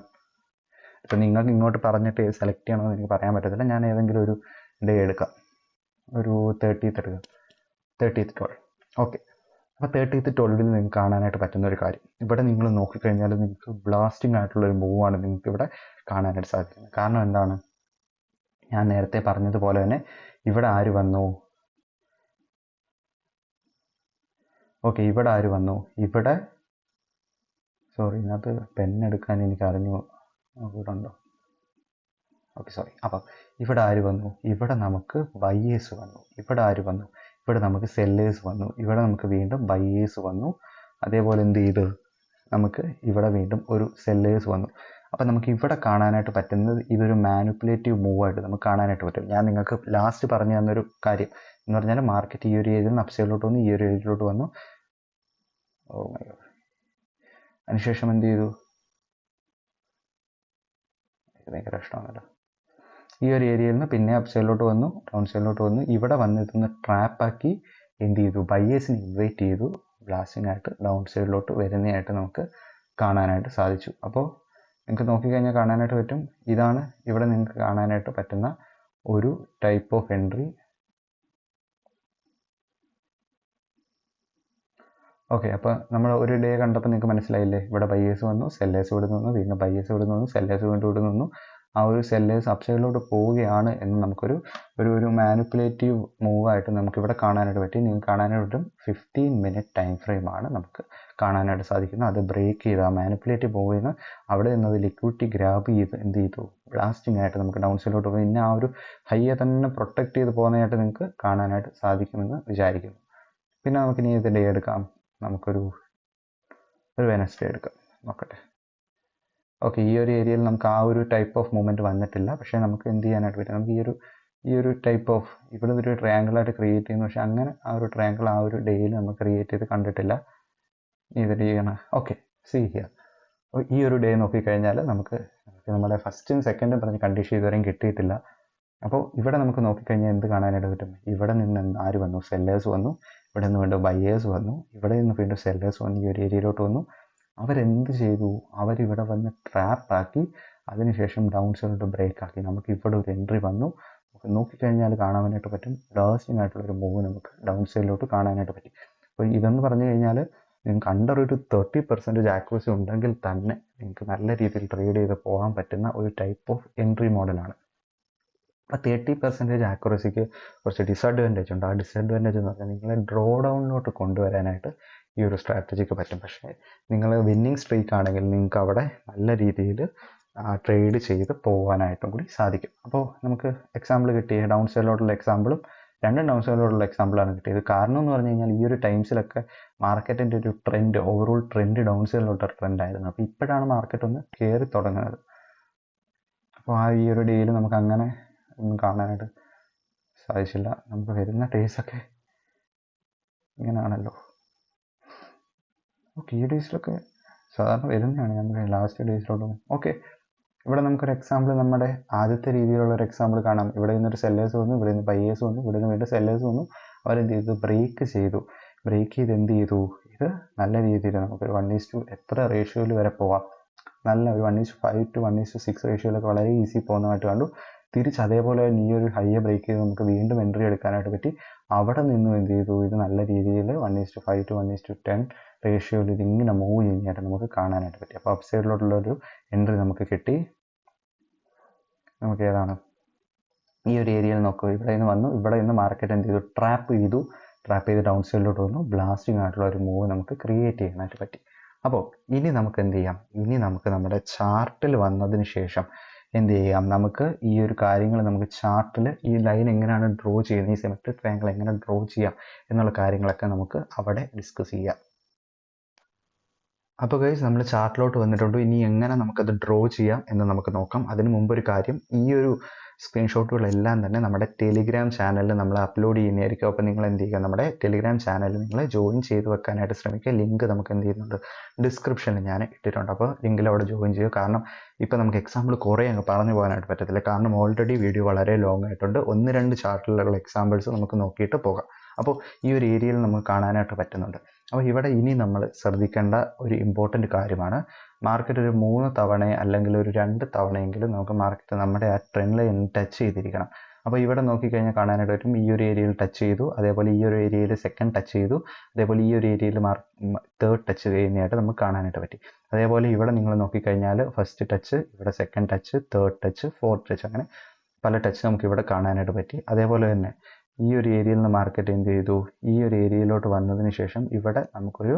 ഇപ്പം നിങ്ങൾക്ക് ഇങ്ങോട്ട് പറഞ്ഞിട്ട് സെലക്ട് ചെയ്യണമെന്ന് എനിക്ക് പറയാൻ പറ്റത്തില്ല. ഞാൻ ഏതെങ്കിലും ഒരു ഡേ എടുക്കാം, ഒരു 30th എടുക്കാം, 30th 12. ഓക്കെ, അപ്പോൾ 30th 12 നിങ്ങൾക്ക് കാണാനായിട്ട് പറ്റുന്ന ഒരു കാര്യം, ഇവിടെ നിങ്ങൾ നോക്കിക്കഴിഞ്ഞാൽ നിങ്ങൾക്ക് ബ്ലാസ്റ്റിംഗ് ആയിട്ടുള്ളൊരു മൂവാണ് നിങ്ങൾക്ക് ഇവിടെ കാണാനായിട്ട് സാധിക്കുന്നത്. കാരണം എന്താണ്, ഞാൻ നേരത്തെ പറഞ്ഞതുപോലെ തന്നെ ഇവിടെ ആര് വന്നു, ഓക്കെ ഇവിടെ ആര് വന്നു, ഇവിടെ സോറി ഇതിനകത്ത് പെന്നെടുക്കാൻ എനിക്ക് അറിഞ്ഞു ഇവിടെ ഉണ്ടോ, ഓക്കെ സോറി. അപ്പം ഇവിടെ ആര് വന്നു, ഇവിടെ നമുക്ക് ബയേഴ്സ് വന്നു. ഇവിടെ ആര് വന്നു, ഇവിടെ നമുക്ക് സെല്ലേഴ്സ് വന്നു. ഇവിടെ നമുക്ക് വീണ്ടും ബയേഴ്സ് വന്നു. അതേപോലെ എന്ത് ചെയ്തു, നമുക്ക് ഇവിടെ വീണ്ടും ഒരു സെല്ലേഴ്സ് വന്നു. അപ്പം നമുക്ക് ഇവിടെ കാണാനായിട്ട് പറ്റുന്നത് ഇതൊരു മാനിപ്പുലേറ്റീവ് മൂവായിട്ട് നമുക്ക് കാണാനായിട്ട് പറ്റും. ഞാൻ നിങ്ങൾക്ക് ലാസ്റ്റ് പറഞ്ഞു തന്നൊരു കാര്യം എന്ന് പറഞ്ഞാൽ മാർക്കറ്റ് ഈ ഒരു ഏരിയയിൽ നിന്ന് അപ്സൈഡിലോട്ട് വന്നു, ഈ ഒരു ഏരിയയിലോട്ട് വന്നു. ഓ മൈ ഗോഡ്, അതിനുശേഷം എന്ത് ചെയ്തു, ഭയങ്കര ഇഷ്ടമാണല്ലോ, ഈ ഒരു ഏരിയയിൽ നിന്ന് പിന്നെ അപ്സൈഡിലോട്ട് വന്നു, ഡൗൺ സൈഡിലോട്ട് വന്നു. ഇവിടെ വന്നിരുന്ന് ട്രാപ്പാക്കി എന്ത് ചെയ്തു, ബയേഴ്സിനെ ഇൻവൈറ്റ് ചെയ്തു, ബ്ലാസ്റ്റിംഗ് ആയിട്ട് ഡൗൺ സൈഡിലോട്ട് വരുന്നതായിട്ട് നമുക്ക് കാണാനായിട്ട് സാധിച്ചു. അപ്പോൾ നിങ്ങൾക്ക് നോക്കിക്കഴിഞ്ഞാൽ കാണാനായിട്ട് പറ്റും, ഇതാണ് ഇവിടെ നിങ്ങൾക്ക് കാണാനായിട്ട് പറ്റുന്ന ഒരു ടൈപ്പ് ഓഫ് എൻട്രി. ഓക്കെ, അപ്പോൾ നമ്മൾ ഒരു ഡേ കണ്ടപ്പോൾ നിങ്ങൾക്ക് മനസ്സിലായില്ലേ, ഇവിടെ ബയേഴ്സ് വന്നു, സെല്ലേഴ്സ് ഇവിടെ നിന്ന്, വീണ്ടും ബയേഴ്സ് ഇവിടെ നിന്ന്, സെല്ലേഴ്സ് വീണ്ടും ഇവിടെ നിന്നു. ആ ഒരു സെല്ലേഴ്സ് അപ്സൈഡിലോട്ട് പോവുകയാണ് എന്ന് നമുക്കൊരു ഒരു മാനിപ്പുലേറ്റീവ് മൂവായിട്ട് നമുക്കിവിടെ കാണാനായിട്ട് പറ്റി. നിങ്ങൾക്ക് കാണാനായിട്ട് പറ്റും 15 minute ടൈം ഫ്രെയിമാണ് നമുക്ക് കാണാനായിട്ട് സാധിക്കുന്നത്. അത് ബ്രേക്ക് ചെയ്ത് ആ മാനിപ്പുലേറ്റീവ് മൂവിൽ നിന്ന് അവിടെ നിന്നത് ലിക്വിഡിറ്റി ഗ്രാബ് ചെയ്ത് എന്ത് ചെയ്തു, ബ്ലാസ്റ്റിംഗ് ആയിട്ട് നമുക്ക് ഡൗൺ സൈഡിലോട്ട് പോകും. പിന്നെ ആ ഒരു ഹൈയെ തന്നെ പ്രൊട്ടക്ട് ചെയ്ത് പോകുന്നതായിട്ട് നിങ്ങൾക്ക് കാണാനായിട്ട് സാധിക്കുമെന്ന് വിചാരിക്കുന്നു. പിന്നെ നമുക്കിനി ഇത് ഡേ എടുക്കാം, നമുക്കൊരു വെനസ്ഡേ എടുക്കാം, നോക്കട്ടെ. ഓക്കെ, ഈ ഒരു ഏരിയയിൽ നമുക്ക് ആ ഒരു ടൈപ്പ് ഓഫ് മൂവ്മെൻറ്റ് വന്നിട്ടില്ല. പക്ഷേ നമുക്ക് എന്ത് ചെയ്യാനായിട്ട് പറ്റും, നമുക്ക് ഈ ഒരു ടൈപ്പ് ഓഫ് ഇവിടെ ഒരു ട്രയാങ്കിളായിട്ട് ക്രിയേറ്റ് ചെയ്യുന്നു. പക്ഷേ അങ്ങനെ ആ ഒരു ട്രയാങ്കിൾ ആ ഒരു ഡേയിൽ നമുക്ക് ക്രിയേറ്റ് ചെയ്ത് കണ്ടിട്ടില്ല. ഇത് ചെയ്യണം. ഓക്കെ, സീ ഹിയർ, ഈ ഒരു ഡേ നോക്കിക്കഴിഞ്ഞാൽ നമുക്ക് നമ്മുടെ ഫസ്റ്റും സെക്കൻഡും പറഞ്ഞ് കണ്ടീഷൻ ഇതുവരെയും കിട്ടിയിട്ടില്ല. അപ്പോൾ ഇവിടെ നമുക്ക് നോക്കിക്കഴിഞ്ഞാൽ എന്ത് കാണാനായിട്ട് പറ്റും, ഇവിടെ നിന്ന് ആര് വന്നു, സെല്ലേഴ്സ് വന്നു. ഇവിടെ നിന്ന് വീണ്ടും ബയേഴ്സ് വന്നു. ഇവിടെ നിന്ന് വീണ്ടും സെല്ലേഴ്സ് വന്നു, ഈ ഒരു ഏരിയയിലോട്ട് വന്നു. അവരെന്ത് ചെയ്തു, അവരിവിടെ വന്ന് ട്രാപ്പാക്കി അതിനുശേഷം ഡൗൺ സൈഡിലോട്ട് ബ്രേക്ക് ആക്കി നമുക്ക് ഇവിടെ ഒരു എൻട്രി വന്നു. നമുക്ക് നോക്കിക്കഴിഞ്ഞാൽ കാണാനായിട്ട് പറ്റും ലാസ്റ്റിംഗ് ആയിട്ടുള്ളൊരു മൂവ് നമുക്ക് ഡൗൺ സൈഡിലോട്ട് കാണാനായിട്ട് പറ്റി. അപ്പോൾ ഇതെന്ന് പറഞ്ഞു കഴിഞ്ഞാൽ നിങ്ങൾക്ക് അണ്ടർ ഒരു 30% ആക്യുറസി ഉണ്ടെങ്കിൽ തന്നെ നിങ്ങൾക്ക് നല്ല രീതിയിൽ ട്രേഡ് ചെയ്ത് പോകാൻ പറ്റുന്ന ഒരു ടൈപ്പ് ഓഫ് എൻട്രി മോഡലാണ്. അപ്പോൾ 30% ആക്യുറസിക്ക് കുറച്ച് ഡിസഡ്വാൻറ്റേജ് ഉണ്ട്. ആ ഡിസഡ്വാൻറ്റേജ് എന്ന് പറഞ്ഞാൽ നിങ്ങളെ ഡ്രോ ഡൗണിലോട്ട് കൊണ്ടുവരാനായിട്ട് ഈ ഒരു സ്ട്രാറ്റജിക്ക് പറ്റും. പക്ഷേ നിങ്ങൾ വിന്നിങ് സ്ട്രീക്ക് ആണെങ്കിൽ നിങ്ങൾക്ക് അവിടെ നല്ല രീതിയിൽ ട്രേഡ് ചെയ്ത് പോകാനായിട്ടും കൂടി സാധിക്കും. അപ്പോൾ നമുക്ക് എക്സാമ്പിൾ കിട്ടിയ ഡൗൺ സൈഡിലോട്ടുള്ള എക്സാമ്പിളും രണ്ടും ഡൗൺ സൈഡിലോട്ടുള്ള എക്സാമ്പിളാണ് കിട്ടിയത്. കാരണം എന്ന് പറഞ്ഞു കഴിഞ്ഞാൽ ഈ ഒരു ടൈംസിലൊക്കെ മാർക്കറ്റിൻ്റെ ഒരു ട്രെൻഡ്, ഓവറോൾ ട്രെൻഡ് ഡൗൺ സൈഡിലോട്ടൊരു ട്രെൻഡായിരുന്നു. അപ്പോൾ ഇപ്പോഴാണ് മാർക്കറ്റ് ഒന്ന് കയറി തുടങ്ങുന്നത്. അപ്പോൾ ആ ഈ ഒരു ഡേയിൽ നമുക്ക് അങ്ങനെ ഒന്നും കാണാനായിട്ട് സാധിച്ചില്ല. നമുക്ക് വരുന്ന ഡേയ്സൊക്കെ ഇങ്ങനെയാണല്ലോ. ഓക്കെ, ഈ ഡേയ്സിലൊക്കെ സാധാരണ വരുന്നതാണ്, നമുക്ക് ലാസ്റ്റ് ഡേയ്സിലോട്ട്. ഓക്കെ, ഇവിടെ നമുക്കൊരു എക്സാമ്പിൾ, നമ്മുടെ ആദ്യത്തെ രീതിയിലുള്ള ഒരു എക്സാമ്പിൾ കാണാം. ഇവിടെ നിന്നൊരു സെല്ലേഴ്സ് വന്നു, ഇവിടെ നിന്ന് ബയേഴ്സ് വന്നു, ഇവിടെ നിന്ന് വീണ്ടും സെല്ലേഴ്സ് വന്നു. അവരെന്ത് ചെയ്തു, ബ്രേക്ക് ചെയ്തു. ബ്രേക്ക് ചെയ്ത് എന്ത് ചെയ്തു, ഇത് നല്ല രീതിയിൽ നമുക്കൊരു 1:2 എത്ര റേഷ്യോയിൽ വരെ പോവാം, നല്ല ഒരു 1:5 to 1:6 റേഷ്യോയിലൊക്കെ വളരെ ഈസി പോകുന്നതായിട്ട് കണ്ടു. തിരിച്ച് അതേപോലെ ഈ ഒരു ഹൈയെ ബ്രേക്ക് ചെയ്ത് നമുക്ക് വീണ്ടും എൻട്രി എടുക്കാനായിട്ട് പറ്റി. അവിടെ നിന്നും എന്ത് ചെയ്തു, ഇത് നല്ല രീതിയിൽ 1:5 to 1:10 റേഷ്യോയിൽ ഇതിങ്ങനെ മൂവ് ചെയ്യുന്നതായിട്ട് നമുക്ക് കാണാനായിട്ട് പറ്റി. അപ്പോൾ അപ്പ് സൈഡിലോട്ടുള്ളൊരു എൻട്രി നമുക്ക് കിട്ടി. നമുക്ക് ഏതാണ്, ഈ ഒരു ഏരിയയിൽ നോക്കുക, ഇവിടെ നിന്ന് വന്നു, ഇവിടെ നിന്ന് മാർക്കറ്റ് എന്ത് ചെയ്തു, ട്രാപ്പ് ചെയ്ത് ഡൗൺ സൈഡിലോട്ട് വന്നു. ബ്ലാസ്റ്റിംഗ് ആയിട്ടുള്ള ഒരു മൂവ് നമുക്ക് ക്രിയേറ്റ് ചെയ്യാനായിട്ട് പറ്റി. അപ്പോൾ ഇനി നമുക്ക് എന്ത് ചെയ്യാം, ഇനി നമുക്ക് നമ്മുടെ ചാർട്ടിൽ വന്നതിന് ശേഷം എന്ത് ചെയ്യാം, നമുക്ക് ഈ ഒരു കാര്യങ്ങൾ നമുക്ക് ചാർട്ടിൽ ഈ ലൈൻ എങ്ങനെയാണ് ഡ്രോ ചെയ്യുന്നത്, ഈ സിമെട്രിക് ട്രയാങ്കിൾ എങ്ങനെ ഡ്രോ ചെയ്യാം എന്നുള്ള കാര്യങ്ങളൊക്കെ നമുക്ക് അവിടെ ഡിസ്കസ് ചെയ്യാം. അപ്പോൾ ഗൈസ് നമ്മൾ ചാർട്ടിലോട്ട് വന്നിട്ടുണ്ട്. ഇനി എങ്ങനെ നമുക്കത് ഡ്രോ ചെയ്യാം എന്ന് നമുക്ക് നോക്കാം. അതിന് മുമ്പ് ഒരു കാര്യം, ഈ ഒരു സ്ക്രീൻഷോട്ടുകളെല്ലാം തന്നെ നമ്മുടെ ടെലിഗ്രാം ചാനലിൽ നമ്മൾ അപ്ലോഡ് ചെയ്യുന്നതായിരിക്കും. അപ്പോൾ നിങ്ങൾ എന്ത് ചെയ്യുക, നമ്മുടെ ടെലിഗ്രാം ചാനലിൽ നിങ്ങൾ ജോയിൻ ചെയ്ത് വെക്കാനായിട്ട് ശ്രമിക്കുക. ലിങ്ക് നമുക്ക് എന്ത് ചെയ്യുന്നുണ്ട്, ഡിസ്ക്രിപ്ഷനിൽ ഞാൻ ഇട്ടിട്ടുണ്ട്. അപ്പോൾ ലിങ്കിൽ അവിടെ ജോയിൻ ചെയ്യുക. കാരണം ഇപ്പോൾ നമുക്ക് എക്സാമ്പിൾ കുറേ അങ്ങ് പറഞ്ഞു പോകാനായിട്ട് പറ്റത്തില്ല. കാരണം ഓൾറെഡി വീഡിയോ വളരെ ലോങ് ആയിട്ടുണ്ട്. 1-2 ചാർട്ടിലുള്ള എക്സാമ്പിൾസ് നമുക്ക് നോക്കിയിട്ട് പോകാം. അപ്പോൾ ഈ ഒരു ഏരിയയിൽ നമുക്ക് കാണാനായിട്ട് പറ്റുന്നുണ്ട്. അപ്പോൾ ഇവിടെ ഇനി നമ്മൾ ശ്രദ്ധിക്കേണ്ട ഒരു ഇമ്പോർട്ടൻ്റ് കാര്യമാണ്, മാർക്കറ്റ് ഒരു 3 തവണ അല്ലെങ്കിൽ ഒരു 2 തവണയെങ്കിലും നമുക്ക് മാർക്കറ്റ് നമ്മുടെ ആ ട്രെൻഡ് ലൈൻ ടച്ച് ചെയ്തിരിക്കണം. അപ്പോൾ ഇവിടെ നോക്കിക്കഴിഞ്ഞാൽ കാണാനായിട്ട് പറ്റും, ഈ ഒരു ഏരിയയിൽ ടച്ച് ചെയ്തു, അതേപോലെ ഈ ഒരു ഏരിയയിൽ സെക്കൻഡ് ടച്ച് ചെയ്തു, അതേപോലെ ഈ ഒരു ഏരിയയിൽ തേർഡ് ടച്ച് ചെയ്യുന്നതായിട്ട് നമുക്ക് കാണാനായിട്ട് പറ്റി. അതേപോലെ ഇവിടെ നിങ്ങൾ നോക്കിക്കഴിഞ്ഞാൽ ഫസ്റ്റ് ടച്ച്, ഇവിടെ second touch, third touch, fourth touch, അങ്ങനെ പല ടച്ച് നമുക്ക് ഇവിടെ കാണാനായിട്ട് പറ്റി. അതേപോലെ തന്നെ ഈ ഒരു ഏരിയയിൽ നിന്ന് മാർക്കറ്റ് എന്ത് ചെയ്തു, ഈ ഒരു ഏരിയയിലോട്ട് വന്നതിന് ശേഷം ഇവിടെ നമുക്കൊരു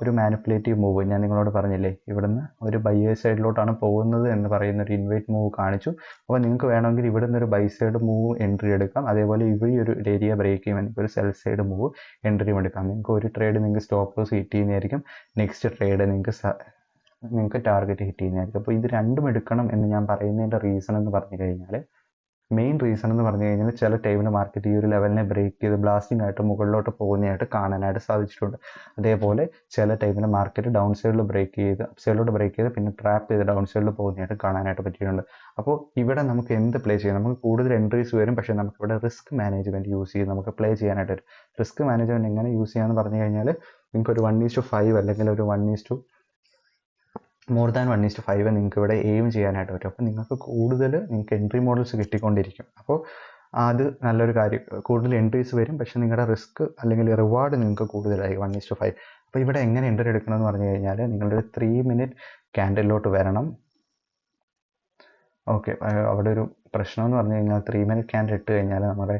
ഒരു മാനിപ്പുലേറ്റീവ് മൂവ്, ഞാൻ നിങ്ങളോട് പറഞ്ഞില്ലേ ഇവിടുന്ന് ഒരു ബൈ സൈഡിലോട്ടാണ് പോകുന്നത് എന്ന് പറയുന്ന ഒരു ഇൻവൈറ്റ് മൂവ് കാണിച്ചു. അപ്പോൾ നിങ്ങൾക്ക് വേണമെങ്കിൽ ഇവിടെ നിന്ന് ഒരു ബൈ സൈഡ് മൂവ് എൻട്രി എടുക്കാം. അതേപോലെ ഇവിടെ ഒരു ഏരിയ ബ്രേക്ക് ചെയ്യുമ്പോൾ ഒരു സെൽ സൈഡ് മൂവ് എൻട്രിയും എടുക്കാം. നിങ്ങൾക്ക് ഒരു ട്രേഡ് നിങ്ങൾക്ക് സ്റ്റോപ്പ് ലോസ് ഹിറ്റ് ചെയ്യുന്നതായിരിക്കും, നെക്സ്റ്റ് ട്രേഡ് നിങ്ങൾക്ക് ടാർഗറ്റ് ഹിറ്റ് ചെയ്യുന്നതായിരിക്കും. അപ്പോൾ ഇത് രണ്ടും എടുക്കണം എന്ന് ഞാൻ പറയുന്നതിൻ്റെ റീസൺ എന്ന് പറഞ്ഞു കഴിഞ്ഞാൽ, മെയിൻ റീസൺ എന്ന് പറഞ്ഞു കഴിഞ്ഞാൽ ചില ടൈമിൽ മാർക്കറ്റ് ഈ ഒരു ലെവലിനെ ബ്രേക്ക് ചെയ്ത് ബ്ലാസ്റ്റിംഗ് ആയിട്ട് മുകളിലോട്ട് പോകുന്നതായിട്ട് കാണാനായിട്ട് സാധിച്ചിട്ടുണ്ട്. അതേപോലെ ചില ടൈമിൽ മാർക്കറ്റ് ഡൗൺ സൈഡിൽ ബ്രേക്ക് ചെയ്ത് അപ്പ് സൈഡിലോട്ട് ബ്രേക്ക് ചെയ്ത് പിന്നെ ട്രാപ്പ് ചെയ്ത് ഡൗൺ സൈഡിൽ പോകുന്നതായിട്ട് കാണാനായിട്ട് പറ്റിയിട്ടുണ്ട്. അപ്പോൾ ഇവിടെ നമുക്ക് എന്ത് പ്ലേ ചെയ്യാം, നമുക്ക് കൂടുതൽ എൻട്രീസ് വരും, പക്ഷേ നമുക്കിവിടെ റിസ്ക് മാനേജ്മെൻറ്റ് യൂസ് ചെയ്ത് നമുക്ക് പ്ലേ ചെയ്യാനായിട്ട് വരും. റിസ്ക് മാനേജ്മെൻറ്റ് എങ്ങനെ യൂസ് ചെയ്യാമെന്ന് പറഞ്ഞു കഴിഞ്ഞാൽ, നിങ്ങൾക്ക് ഒരു 1:5 അല്ലെങ്കിൽ ഒരു മോർ ദാൻ 1:5 നിങ്ങൾക്ക് ഇവിടെ എയിം ചെയ്യാനായിട്ട് പറ്റും. അപ്പോൾ നിങ്ങൾക്ക് കൂടുതൽ നിങ്ങൾക്ക് എൻട്രി മോഡൽസ് കിട്ടിക്കൊണ്ടിരിക്കും. അപ്പോൾ അത് നല്ലൊരു കാര്യം, കൂടുതൽ എൻട്രീസ് വരും, പക്ഷേ നിങ്ങളുടെ റിസ്ക് അല്ലെങ്കിൽ റിവാർഡ് നിങ്ങൾക്ക് കൂടുതലായി 1:5. അപ്പോൾ ഇവിടെ എങ്ങനെ എൻട്രി എടുക്കണമെന്ന് പറഞ്ഞു കഴിഞ്ഞാൽ, നിങ്ങളുടെ 3 മിനിറ്റ് ക്യാൻഡലിലോട്ട് വരണം. ഓക്കെ, അവിടെ ഒരു പ്രശ്നം എന്ന് പറഞ്ഞു കഴിഞ്ഞാൽ 3 മിനിറ്റ് ക്യാൻഡിൽ ഇട്ട് കഴിഞ്ഞാൽ നമ്മുടെ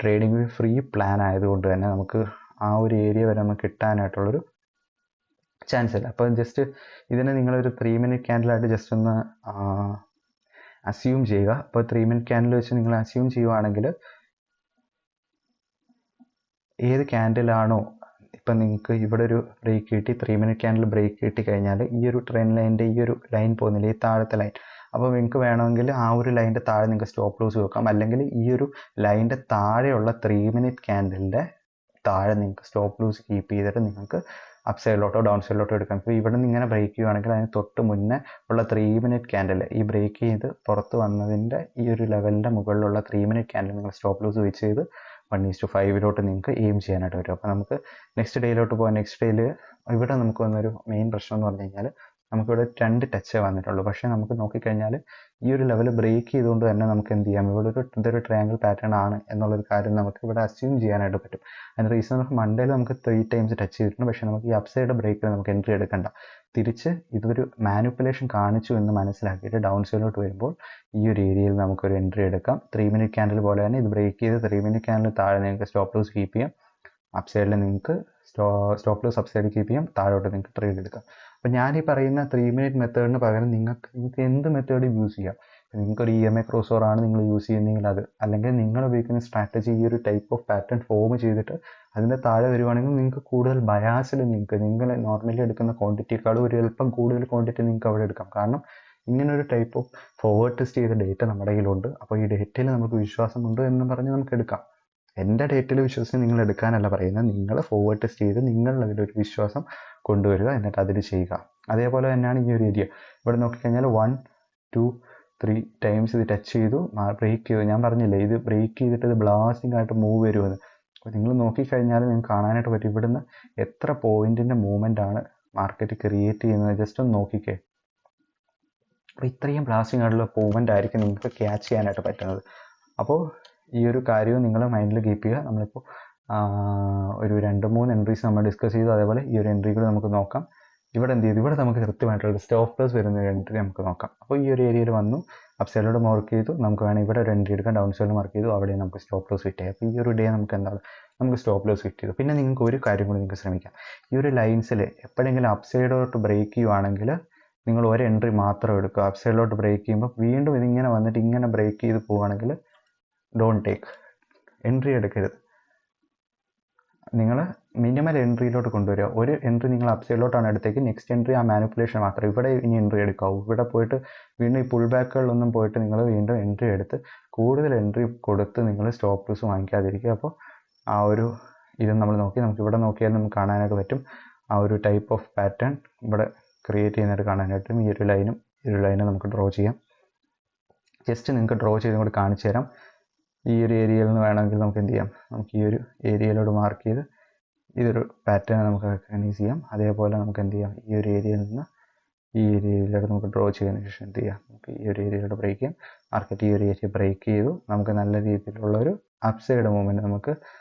ട്രേഡിംഗ് ഫ്രീ പ്ലാൻ ആയതുകൊണ്ട് തന്നെ നമുക്ക് ആ ഒരു ഏരിയ വരെ നമുക്ക് കിട്ടാനായിട്ടുള്ളൊരു ചാൻസ് ഇല്ല. അപ്പോൾ ജസ്റ്റ് ഇതിനെ നിങ്ങളൊരു 3 മിനിറ്റ് ക്യാൻഡിലായിട്ട് ജസ്റ്റ് ഒന്ന് അസ്യൂം ചെയ്യുക. അപ്പോൾ 3 മിനിറ്റ് ക്യാൻഡിൽ വെച്ച് നിങ്ങൾ അസ്യൂം ചെയ്യുവാണെങ്കിൽ, ഏത് ക്യാൻഡിലാണോ ഇപ്പം നിങ്ങൾക്ക് ഇവിടെ ഒരു ബ്രേക്ക് കിട്ടി, 3 മിനിറ്റ് ക്യാൻഡിൽ ബ്രേക്ക് കിട്ടി കഴിഞ്ഞാൽ ഈ ഒരു ട്രെൻഡ് ലൈനിൻ്റെ ഈ ഒരു ലൈൻ പോകുന്നില്ല, ഈ താഴത്തെ ലൈൻ, അപ്പോൾ നിങ്ങൾക്ക് വേണമെങ്കിൽ ആ ഒരു ലൈനിൻ്റെ താഴെ നിങ്ങൾക്ക് സ്റ്റോപ്പ് ലോസ് വെക്കാം, അല്ലെങ്കിൽ ഈ ഒരു ലൈനിൻ്റെ താഴെയുള്ള 3 മിനിറ്റ് ക്യാൻഡിലിൻ്റെ താഴെ നിങ്ങൾക്ക് സ്റ്റോപ്പ് ലോസ് കീപ്പ് ചെയ്തിട്ട് നിങ്ങൾക്ക് അപ്പ് സൈഡിലോട്ടോ ഡൗൺ സൈഡിലോട്ടോ എടുക്കാം. ഇപ്പോൾ ഇവിടെ നിന്ന് ഇങ്ങനെ ബ്രേക്ക് ചെയ്യുകയാണെങ്കിൽ അതിന് തൊട്ട് മുന്നേ ഉള്ള 3 മിനിറ്റ് ക്യാൻഡിൽ, ഈ ബ്രേക്ക് ചെയ്ത് പുറത്ത് വന്നതിൻ്റെ ഈ ഒരു ലെവലിൻ്റെ മുകളിലുള്ള 3 മിനിറ്റ് ക്യാൻഡിൽ നിങ്ങൾ സ്റ്റോപ്പ് ലോസ് വെച്ച് ചെയ്ത് 1:5 നിങ്ങൾക്ക് എയിം ചെയ്യാനായിട്ട് വരും. അപ്പോൾ നമുക്ക് നെക്സ്റ്റ് ഡേയിലോട്ട് പോകാം. നെക്സ്റ്റ് ഡേയിൽ ഇവിടെ നമുക്ക് വന്നൊരു മെയിൻ പ്രശ്നം എന്ന് പറഞ്ഞു കഴിഞ്ഞാൽ, നമുക്കിവിടെ 2 ടച്ചേ വന്നിട്ടുള്ളൂ, പക്ഷേ നമുക്ക് നോക്കിക്കഴിഞ്ഞാൽ ഈ ഒരു ലെവൽ ബ്രേക്ക് ചെയ്തുകൊണ്ട് തന്നെ നമുക്ക് എന്ത് ചെയ്യാം, ഇവിടെ ഇതൊരു ട്രയാങ്കിൾ പാറ്റേൺ ആണ് എന്നുള്ളൊരു കാര്യം നമുക്ക് ഇവിടെ അസ്യൂം ചെയ്യാനായിട്ട് പറ്റും. അതിന് റീസൺ നമുക്ക് മണ്ടേയിൽ നമുക്ക് 3 ടൈംസ് ടച്ച് ചെയ്തിട്ടുണ്ട്, പക്ഷേ നമുക്ക് ഈ അപ്സൈഡ് ബ്രേക്കിൽ നമുക്ക് എൻട്രി എടുക്കണ്ട. തിരിച്ച് ഇതൊരു മാനിപ്പുലേഷൻ കാണിച്ചു എന്ന് മനസ്സിലാക്കിയിട്ട് ഡൗൺ സൈഡിലോട്ട് വരുമ്പോൾ ഈ ഒരു ഏരിയയിൽ നമുക്കൊരു എൻട്രി എടുക്കാം. 3 മിനിറ്റ് ക്യാൻഡിൽ പോലെ തന്നെ ഇത് ബ്രേക്ക് ചെയ്ത് 3 മിനിറ്റ് ക്യാൻഡിൽ താഴെ നിങ്ങൾക്ക് സ്റ്റോപ്പ് ലോസ് കീപ്പ് ചെയ്യാം, അപ്സൈഡിൽ നിങ്ങൾക്ക് സ്റ്റോപ്പ് ലോസ് അപ്സൈഡ് കീപ്പ് ചെയ്യാം, താഴോട്ട് നിങ്ങൾക്ക് ട്രേഡ് എടുക്കാം. അപ്പോൾ ഞാൻ ഈ പറയുന്ന 3 മിനിറ്റ് മെത്തേഡിന് പകരം നിങ്ങൾക്ക് എന്ത് മെത്തേഡും യൂസ് ചെയ്യാം. നിങ്ങൾക്കൊരു EMA ക്രോസോവർ ആണ് നിങ്ങൾ യൂസ് ചെയ്യുന്നതെങ്കിൽ അത്, അല്ലെങ്കിൽ നിങ്ങൾ ഉപയോഗിക്കുന്ന സ്ട്രാറ്റജി ഈ ഒരു ടൈപ്പ് ഓഫ് പാറ്റേൺ ഫോം ചെയ്തിട്ട് അതിൻ്റെ താഴെ വരുവാണെങ്കിൽ നിങ്ങൾക്ക് കൂടുതൽ ബയാസിൽ നിങ്ങൾ നോർമലി എടുക്കുന്ന ക്വാണ്ടിറ്റിയേക്കാളും ഒരു അല്പം കൂടുതൽ ക്വാണ്ടിറ്റി നിങ്ങൾക്ക് അവിടെ എടുക്കാം. കാരണം ഇങ്ങനൊരു ടൈപ്പ് ഓഫ് ഫോർവേഡ് ടെസ്റ്റ് ചെയ്ത ഡേറ്റ നമ്മുടെ കയ്യിലുണ്ട്. അപ്പോൾ ഈ ഡേറ്റയിൽ നമുക്ക് വിശ്വാസമുണ്ട് എന്ന് പറഞ്ഞ് നമുക്ക് എടുക്കാം. എൻ്റെ ഡേറ്റയിൽ വിശ്വസിച്ച് നിങ്ങൾ എടുക്കാനല്ല പറയുന്നത്, നിങ്ങൾ ഫോർവേഡ് ടെസ്റ്റ് ചെയ്ത് നിങ്ങൾ അതിലൊരു വിശ്വാസം കൊണ്ടുവരിക, എന്നിട്ട് അതിൽ ചെയ്യുക. അതേപോലെ തന്നെയാണ് ഈ ഒരു ഏരിയ. ഇവിടെ നോക്കിക്കഴിഞ്ഞാൽ 1, 2, 3 ടൈംസ് ഇത് ടച്ച് ചെയ്തു, ബ്രേക്ക് ചെയ്തു. ഞാൻ പറഞ്ഞില്ലേ ഇത് ബ്രേക്ക് ചെയ്തിട്ട് ഇത് ബ്ലാസ്റ്റിംഗ് ആയിട്ട് മൂവ് വരുമെന്ന്. അപ്പോൾ നിങ്ങൾ നോക്കിക്കഴിഞ്ഞാൽ നിങ്ങൾക്ക് കാണാനായിട്ട് പറ്റും ഇവിടുന്ന് എത്ര പോയിന്റിൻ്റെ മൂവ്മെൻ്റ് ആണ് മാർക്കറ്റ് ക്രിയേറ്റ് ചെയ്യുന്നത്. ജസ്റ്റ് ഒന്ന് നോക്കിക്കേ. അപ്പോൾ ഇത്രയും ബ്ലാസ്റ്റിംഗ് ആയിട്ടുള്ള മൂവ്മെൻ്റ് ആയിരിക്കും നിങ്ങൾക്ക് ക്യാച്ച് ചെയ്യാനായിട്ട് പറ്റുന്നത്. അപ്പോൾ ഈ ഒരു കാര്യവും നിങ്ങൾ മൈൻഡിൽ കീപ്പ് ചെയ്യുക. നമ്മളിപ്പോൾ ഒരു 2-3 എൻട്രീസ് നമ്മൾ ഡിസ്കസ് ചെയ്തു. അതേപോലെ ഈ ഒരു എൻട്രികൾ നമുക്ക് നോക്കാം. ഇവിടെ എന്ത് ചെയ്തു, ഇവിടെ നമുക്ക് കൃത്യമായിട്ടുള്ള സ്റ്റോപ്പ് ലോസ് വരുന്ന ഒരു എൻട്രി നമുക്ക് നോക്കാം. അപ്പോൾ ഈ ഒരു ഏരിയയിൽ വന്നു, അപ്പ് സൈഡിലോട്ട് മാർക്ക് ചെയ്തു, നമുക്ക് വേണമെങ്കിൽ ഇവിടെ ഒരു എൻട്രി എടുക്കാം, ഡൗൺ സൈഡിൽ മാർക്ക് ചെയ്തു, അവിടെ നമുക്ക് സ്റ്റോപ്പ് ലോസ് ഹിറ്റ് ചെയ്യാം. അപ്പോൾ ഈ ഒരു ഡേ നമുക്ക് എന്താണ്, നമുക്ക് സ്റ്റോപ്പ് ലോസ് ഹിറ്റ് ചെയ്തു. പിന്നെ നിങ്ങൾക്ക് ഒരു കാര്യം കൂടി നിങ്ങൾക്ക് ശ്രമിക്കാം. ഈ ഒരു ലൈൻസിൽ എപ്പോഴെങ്കിലും അപ്പ് സൈഡിലോട്ട് ബ്രേക്ക് ചെയ്യുവാണെങ്കിൽ നിങ്ങൾ ഒരു എൻട്രി മാത്രം എടുക്കുക. അപ്പ് സൈഡിലോട്ട് ബ്രേക്ക് ചെയ്യുമ്പോൾ വീണ്ടും ഇതിങ്ങനെ വന്നിട്ട് ഇങ്ങനെ ബ്രേക്ക് ചെയ്ത് പോവുകയാണെങ്കിൽ ഡോണ്ട് ടേക്ക്, എൻട്രി എടുക്കരുത്. നിങ്ങൾ മിനിമൽ എൻട്രിയിലോട്ട് കൊണ്ടുവരിക. ഒരു എൻട്രി നിങ്ങൾ അപ്സൈഡിലോട്ടാണ് എടുത്തേക്ക്, നെക്സ്റ്റ് എൻട്രി ആ മാനിപ്പുലേഷൻ മാത്രം. ഇവിടെ ഇനി എൻട്രി എടുക്കാവൂ. ഇവിടെ പോയിട്ട് വീണ്ടും ഈ പുൾ ബാക്കുകളിലൊന്നും പോയിട്ട് നിങ്ങൾ വീണ്ടും എൻട്രി എടുത്ത് കൂടുതൽ എൻട്രി കൊടുത്ത് നിങ്ങൾ സ്റ്റോപ്പ് ലോസ് വാങ്ങിക്കാതിരിക്കുക. അപ്പോൾ ആ ഒരു ഇത് നമ്മൾ നമുക്ക് ഇവിടെ നോക്കിയാൽ നമുക്ക് കാണാനായിട്ട് പറ്റും. ആ ഒരു ടൈപ്പ് ഓഫ് പാറ്റേൺ ഇവിടെ ക്രിയേറ്റ് ചെയ്യാനായിട്ട് കാണാനായിട്ടും ഈ ഒരു ലൈനും നമുക്ക് ഡ്രോ ചെയ്യാം. ജസ്റ്റ് നിങ്ങൾക്ക് ഡ്രോ ചെയ്തും കൂടി കാണിച്ചു തരാം. ഈ ഒരു ഏരിയയിൽ നിന്ന് വേണമെങ്കിൽ നമുക്ക് എന്ത് ചെയ്യാം, നമുക്ക് ഈ ഒരു ഏരിയയിലോട്ട് മാർക്ക് ചെയ്ത് ഇതൊരു പാറ്റേൺ നമുക്ക് റെക്കഗ്നൈസ് ചെയ്യാം. അതേപോലെ നമുക്ക് എന്ത് ചെയ്യാം, ഈ ഒരു ഏരിയയിൽ നിന്ന് ഈ ഏരിയയിലോട്ട് നമുക്ക് ഡ്രോ ചെയ്തതിന് ശേഷം എന്ത് ചെയ്യാം, നമുക്ക് ഈ ഒരു ഏരിയയിലോട്ട് ബ്രേക്ക് ചെയ്യാം. മാർക്കറ്റ് ഈ ഒരു ഏരിയ ബ്രേക്ക് ചെയ്തു. നമുക്ക് നല്ല രീതിയിലുള്ളൊരു അപ്സൈഡ് മൂവ്മെൻറ്റ് നമുക്ക്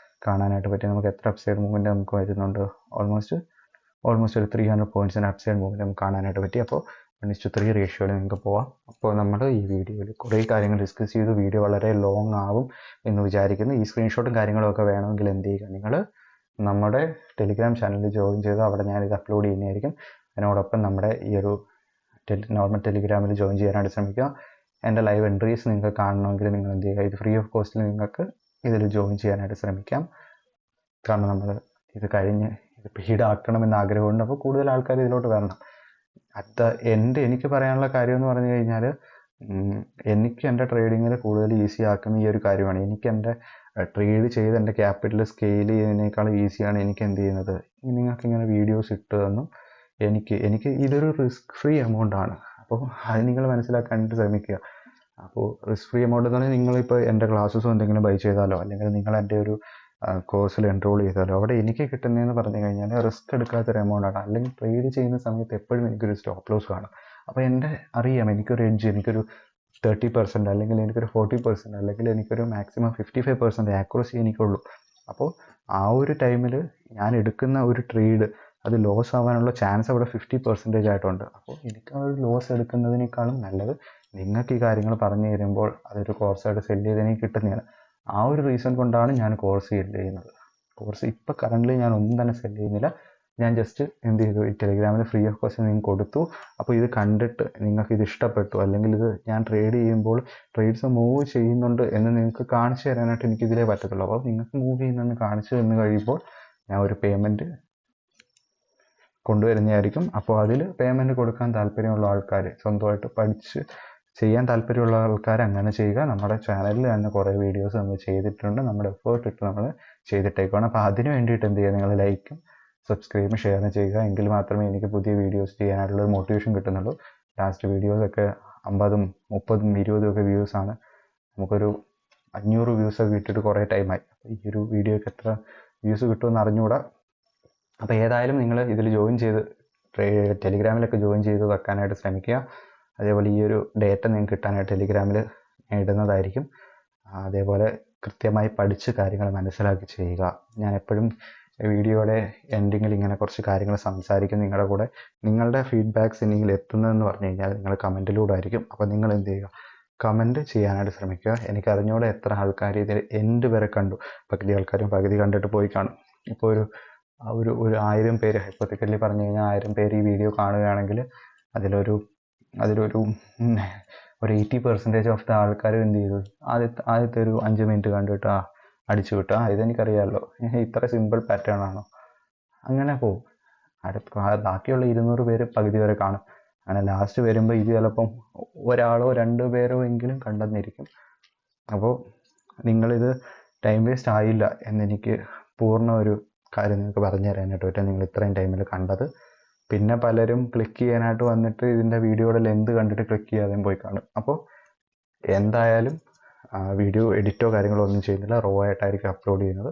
കാണാനായിട്ട് പറ്റും. നമുക്ക് എത്ര അപ്സൈഡ് മൂവ്മെൻറ്റ് നമുക്ക് വരുന്നുണ്ട്, ഓൾമോസ്റ്റ് ഒരു 300 പോയിൻറ്റ്സിൻ്റെ അപ്സൈഡ് മൂവ്മെൻറ്റ് നമുക്ക് കാണാനായിട്ട് പറ്റി. അപ്പോൾ 1:3 റേഷ്യോയിൽ നിങ്ങൾക്ക് പോവാം. അപ്പോൾ നമ്മൾ ഈ വീഡിയോയിൽ കുറേ കാര്യങ്ങൾ ഡിസ്കസ് ചെയ്തു. വീഡിയോ വളരെ ലോങ് ആവും എന്ന് വിചാരിക്കുന്നു. ഈ സ്ക്രീൻഷോട്ടും കാര്യങ്ങളൊക്കെ വേണമെങ്കിൽ എന്ത് ചെയ്യുക, നിങ്ങൾ നമ്മുടെ ടെലിഗ്രാം ചാനലിൽ ജോയിൻ ചെയ്ത് അവിടെ ഞാനിത് അപ്ലോഡ് ചെയ്യുന്നതായിരിക്കും. അതിനോടൊപ്പം നമ്മുടെ ഈ ഒരു നോർമൽ ടെലിഗ്രാമിൽ ജോയിൻ ചെയ്യാനായിട്ട് ശ്രമിക്കുക. എൻ്റെ ലൈവ് എൻട്രീസ് നിങ്ങൾക്ക് കാണണമെങ്കിൽ നിങ്ങൾ എന്ത് ചെയ്യുക, ഇത് ഫ്രീ ഓഫ് കോസ്റ്റിൽ നിങ്ങൾക്ക് ഇതിൽ ജോയിൻ ചെയ്യാനായിട്ട് ശ്രമിക്കാം. കാരണം നമ്മൾ ഇത് കഴിഞ്ഞ് ഇത് പെയ്ഡ് ആക്കണമെന്ന് ആഗ്രഹമുണ്ട്. അപ്പോൾ കൂടുതൽ ആൾക്കാർ ഇതിലോട്ട് വരണം. എനിക്ക് പറയാനുള്ള കാര്യം എന്ന് പറഞ്ഞു കഴിഞ്ഞാൽ, എനിക്ക് എൻ്റെ ട്രേഡിങ്ങിൽ കൂടുതൽ ഈസി ആക്കുന്ന ഈ ഒരു കാര്യമാണ്. എനിക്ക് എൻ്റെ ട്രേഡ് ചെയ്ത് എൻ്റെ ക്യാപിറ്റൽ സ്കെയിൽ ചെയ്യുന്നതിനേക്കാളും ഈസിയാണ് എനിക്ക് എന്ത് ചെയ്യുന്നത്, നിങ്ങൾക്ക് ഇങ്ങനെ വീഡിയോസ് ഇട്ട് തന്നും എനിക്ക് ഇതൊരു റിസ്ക് ഫ്രീ എമൗണ്ട് ആണ്. അപ്പോൾ അത് നിങ്ങൾ മനസ്സിലാക്കാനായിട്ട് ശ്രമിക്കുക. അപ്പോൾ റിസ്ക് ഫ്രീ എമൗണ്ട് എന്ന് പറഞ്ഞാൽ നിങ്ങളിപ്പോൾ എൻ്റെ ക്ലാസ്സസോ എന്തെങ്കിലും ബൈ ചെയ്താലോ, അല്ലെങ്കിൽ നിങ്ങൾ എൻ്റെ ഒരു കോഴ്സിൽ എൻറോൾ ചെയ്താലോ, അവിടെ എനിക്ക് കിട്ടുന്നതെന്ന് പറഞ്ഞു കഴിഞ്ഞാൽ റിസ്ക് എടുക്കാത്തൊരു എമൗണ്ട് ആണ്. അല്ലെങ്കിൽ ട്രേഡ് ചെയ്യുന്ന സമയത്ത് എപ്പോഴും എനിക്കൊരു സ്റ്റോപ്പ് ലോസ് കാണും. അപ്പോൾ അറിയാം എനിക്കൊരു എഡ്ജ്, എനിക്കൊരു 30% അല്ലെങ്കിൽ എനിക്കൊരു 40% അല്ലെങ്കിൽ എനിക്കൊരു മാക്സിമം 55% ആക്യുറസി എനിക്കുള്ളൂ. അപ്പോൾ ആ ഒരു ടൈമിൽ ഞാൻ എടുക്കുന്ന ഒരു ട്രേഡ് അത് ലോസ് ആവാനുള്ള ചാൻസ് അവിടെ 50% ആയിട്ടുണ്ട്. അപ്പോൾ എനിക്ക് ആ ഒരു ലോസ് എടുക്കുന്നതിനേക്കാളും നല്ലത് നിങ്ങൾക്ക് ഈ കാര്യങ്ങൾ പറഞ്ഞു തരുമ്പോൾ അതൊരു കോഴ്സായിട്ട് സെല് ചെയ്ത് എനിക്ക് കിട്ടുന്നതാണ്. ആ ഒരു റീസൺ കൊണ്ടാണ് ഞാൻ കോഴ്സ് സെല് ചെയ്യുന്നത്. കോഴ്സ് ഇപ്പോൾ കറൻ്റ് ഞാൻ ഒന്നും തന്നെ സെല് ചെയ്യുന്നില്ല. ഞാൻ ജസ്റ്റ് എന്ത് ചെയ്തു, ഈ ടെലിഗ്രാമിൽ ഫ്രീ ഓഫ് കോസ്റ്റ് നിങ്ങൾക്ക് കൊടുത്തു. അപ്പോൾ ഇത് കണ്ടിട്ട് നിങ്ങൾക്ക് ഇത് ഇഷ്ടപ്പെട്ടു, അല്ലെങ്കിൽ ഇത് ഞാൻ ട്രേഡ് ചെയ്യുമ്പോൾ ട്രേഡ്സ് മൂവ് ചെയ്യുന്നുണ്ട് എന്ന് നിങ്ങൾക്ക് കാണിച്ചു തരാനായിട്ട് എനിക്കിതിലേ പറ്റത്തുള്ളൂ. അപ്പോൾ നിങ്ങൾക്ക് മൂവ് ചെയ്യുന്നെന്ന് കാണിച്ചു തന്നു കഴിയുമ്പോൾ ഞാൻ ഒരു പേയ്മെൻറ്റ് കൊണ്ടുവരുന്നതായിരിക്കും. അപ്പോൾ അതിൽ പേയ്മെൻറ്റ് കൊടുക്കാൻ താല്പര്യമുള്ള ആൾക്കാർ, സ്വന്തമായിട്ട് പഠിച്ച് ചെയ്യാൻ താല്പര്യമുള്ള ആൾക്കാർ അങ്ങനെ ചെയ്യുക. നമ്മുടെ ചാനലിൽ തന്നെ കുറേ വീഡിയോസ് നമ്മൾ ചെയ്തിട്ടുണ്ട്, നമ്മുടെ എഫേർട്ട് ഇട്ട് നമ്മൾ ചെയ്തിട്ടേക്കാണ്. അപ്പോൾ അതിന് വേണ്ടിയിട്ട് എന്ത് ചെയ്യുക, നിങ്ങൾ ലൈക്കും സബ്സ്ക്രൈബും ഷെയറും ചെയ്യുക. എങ്കിൽ മാത്രമേ എനിക്ക് പുതിയ വീഡിയോസ് ചെയ്യാനായിട്ടുള്ള മോട്ടിവേഷൻ കിട്ടുന്നുള്ളൂ. ലാസ്റ്റ് വീഡിയോസൊക്കെ 50, 30, 20 ഒക്കെ വ്യൂസാണ്. നമുക്കൊരു 500 വ്യൂസൊക്കെ കിട്ടിയിട്ട് കുറേ ടൈമായി. അപ്പോൾ ഈ ഒരു വീഡിയോയ്ക്ക് എത്ര വ്യൂസ് കിട്ടുമെന്ന് അറിഞ്ഞുകൂടാ. അപ്പോൾ ഏതായാലും നിങ്ങൾ ഇതിൽ ജോയിൻ ചെയ്ത് ടെലിഗ്രാമിലൊക്കെ ജോയിൻ ചെയ്ത് വെക്കാനായിട്ട് ശ്രമിക്കുക. അതേപോലെ ഈ ഒരു ഡേറ്റ നിങ്ങൾക്ക് കിട്ടാനായിട്ട് ടെലിഗ്രാമിൽ ഇടുന്നതായിരിക്കും. അതേപോലെ കൃത്യമായി പഠിച്ച് കാര്യങ്ങൾ മനസ്സിലാക്കി ചെയ്യുക. ഞാൻ എപ്പോഴും വീഡിയോയുടെ എൻഡിങ്ങിൽ ഇങ്ങനെ കുറച്ച് കാര്യങ്ങൾ സംസാരിക്കും നിങ്ങളുടെ കൂടെ. നിങ്ങളുടെ ഫീഡ്ബാക്ക്സ് എന്നിൽ എത്തുന്നതെന്ന് പറഞ്ഞു കഴിഞ്ഞാൽ നിങ്ങൾ കമൻറ്റിലൂടെ ആയിരിക്കും. അപ്പോൾ നിങ്ങൾ എന്ത് ചെയ്യുക, കമൻറ്റ് ചെയ്യാനായിട്ട് ശ്രമിക്കുക. എനിക്ക് അറിഞ്ഞൂടെ എത്ര ആൾക്കാർ ഇതിൽ എൻഡ് വരെ കണ്ടു. പകുതി ആൾക്കാരും പകുതി കണ്ടിട്ട് പോയി കാണും. ഇപ്പോൾ ഒരു 1000 പേര് ഹൈപ്പോത്തറ്റിക്കലി പറഞ്ഞു കഴിഞ്ഞാൽ 1000 പേര് ഈ വീഡിയോ കാണുകയാണെങ്കിൽ അതിലൊരു 80% ഓഫ് ദ ആൾക്കാർ എന്ത് ചെയ്തു, ആദ്യത്തെ ഒരു 5 മിനിറ്റ് കണ്ടിട്ട് അടിച്ചു വിട്ടു. ഇതെനിക്കറിയാമല്ലോ, ഇത്ര സിമ്പിൾ പാറ്റേൺ ആണോ, അങ്ങനെ പോവും. ബാക്കിയുള്ള 200 പേര് പകുതി വരെ കാണും. അങ്ങനെ ലാസ്റ്റ് വരുമ്പോൾ ഇത് ചിലപ്പം ഒരാളോ 2 പേരോ എങ്കിലും കണ്ടെന്നിരിക്കും. അപ്പോൾ നിങ്ങളിത് ടൈം വേസ്റ്റ് ആയില്ല എന്നെനിക്ക് പൂർണ്ണ ഒരു കാര്യം നിങ്ങൾക്ക് പറഞ്ഞു തരാനായിട്ട് പറ്റും. നിങ്ങൾ ഇത്രയും ടൈമിൽ കണ്ടത്. പിന്നെ പലരും ക്ലിക്ക് ചെയ്യാനായിട്ട് വന്നിട്ട് ഇതിൻ്റെ വീഡിയോയുടെ ലെന്ത് കണ്ടിട്ട് ക്ലിക്ക് ചെയ്യാതെയും പോയി കാണും. അപ്പോൾ എന്തായാലും വീഡിയോ എഡിറ്റോ കാര്യങ്ങളോ ഒന്നും ചെയ്യുന്നില്ല, റോ ആയിട്ടായിരിക്കും അപ്ലോഡ് ചെയ്യുന്നത്.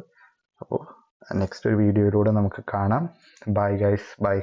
അപ്പോൾ നെക്സ്റ്റ് ഒരു വീഡിയോയിലൂടെ നമുക്ക് കാണാം. Bye guys, by.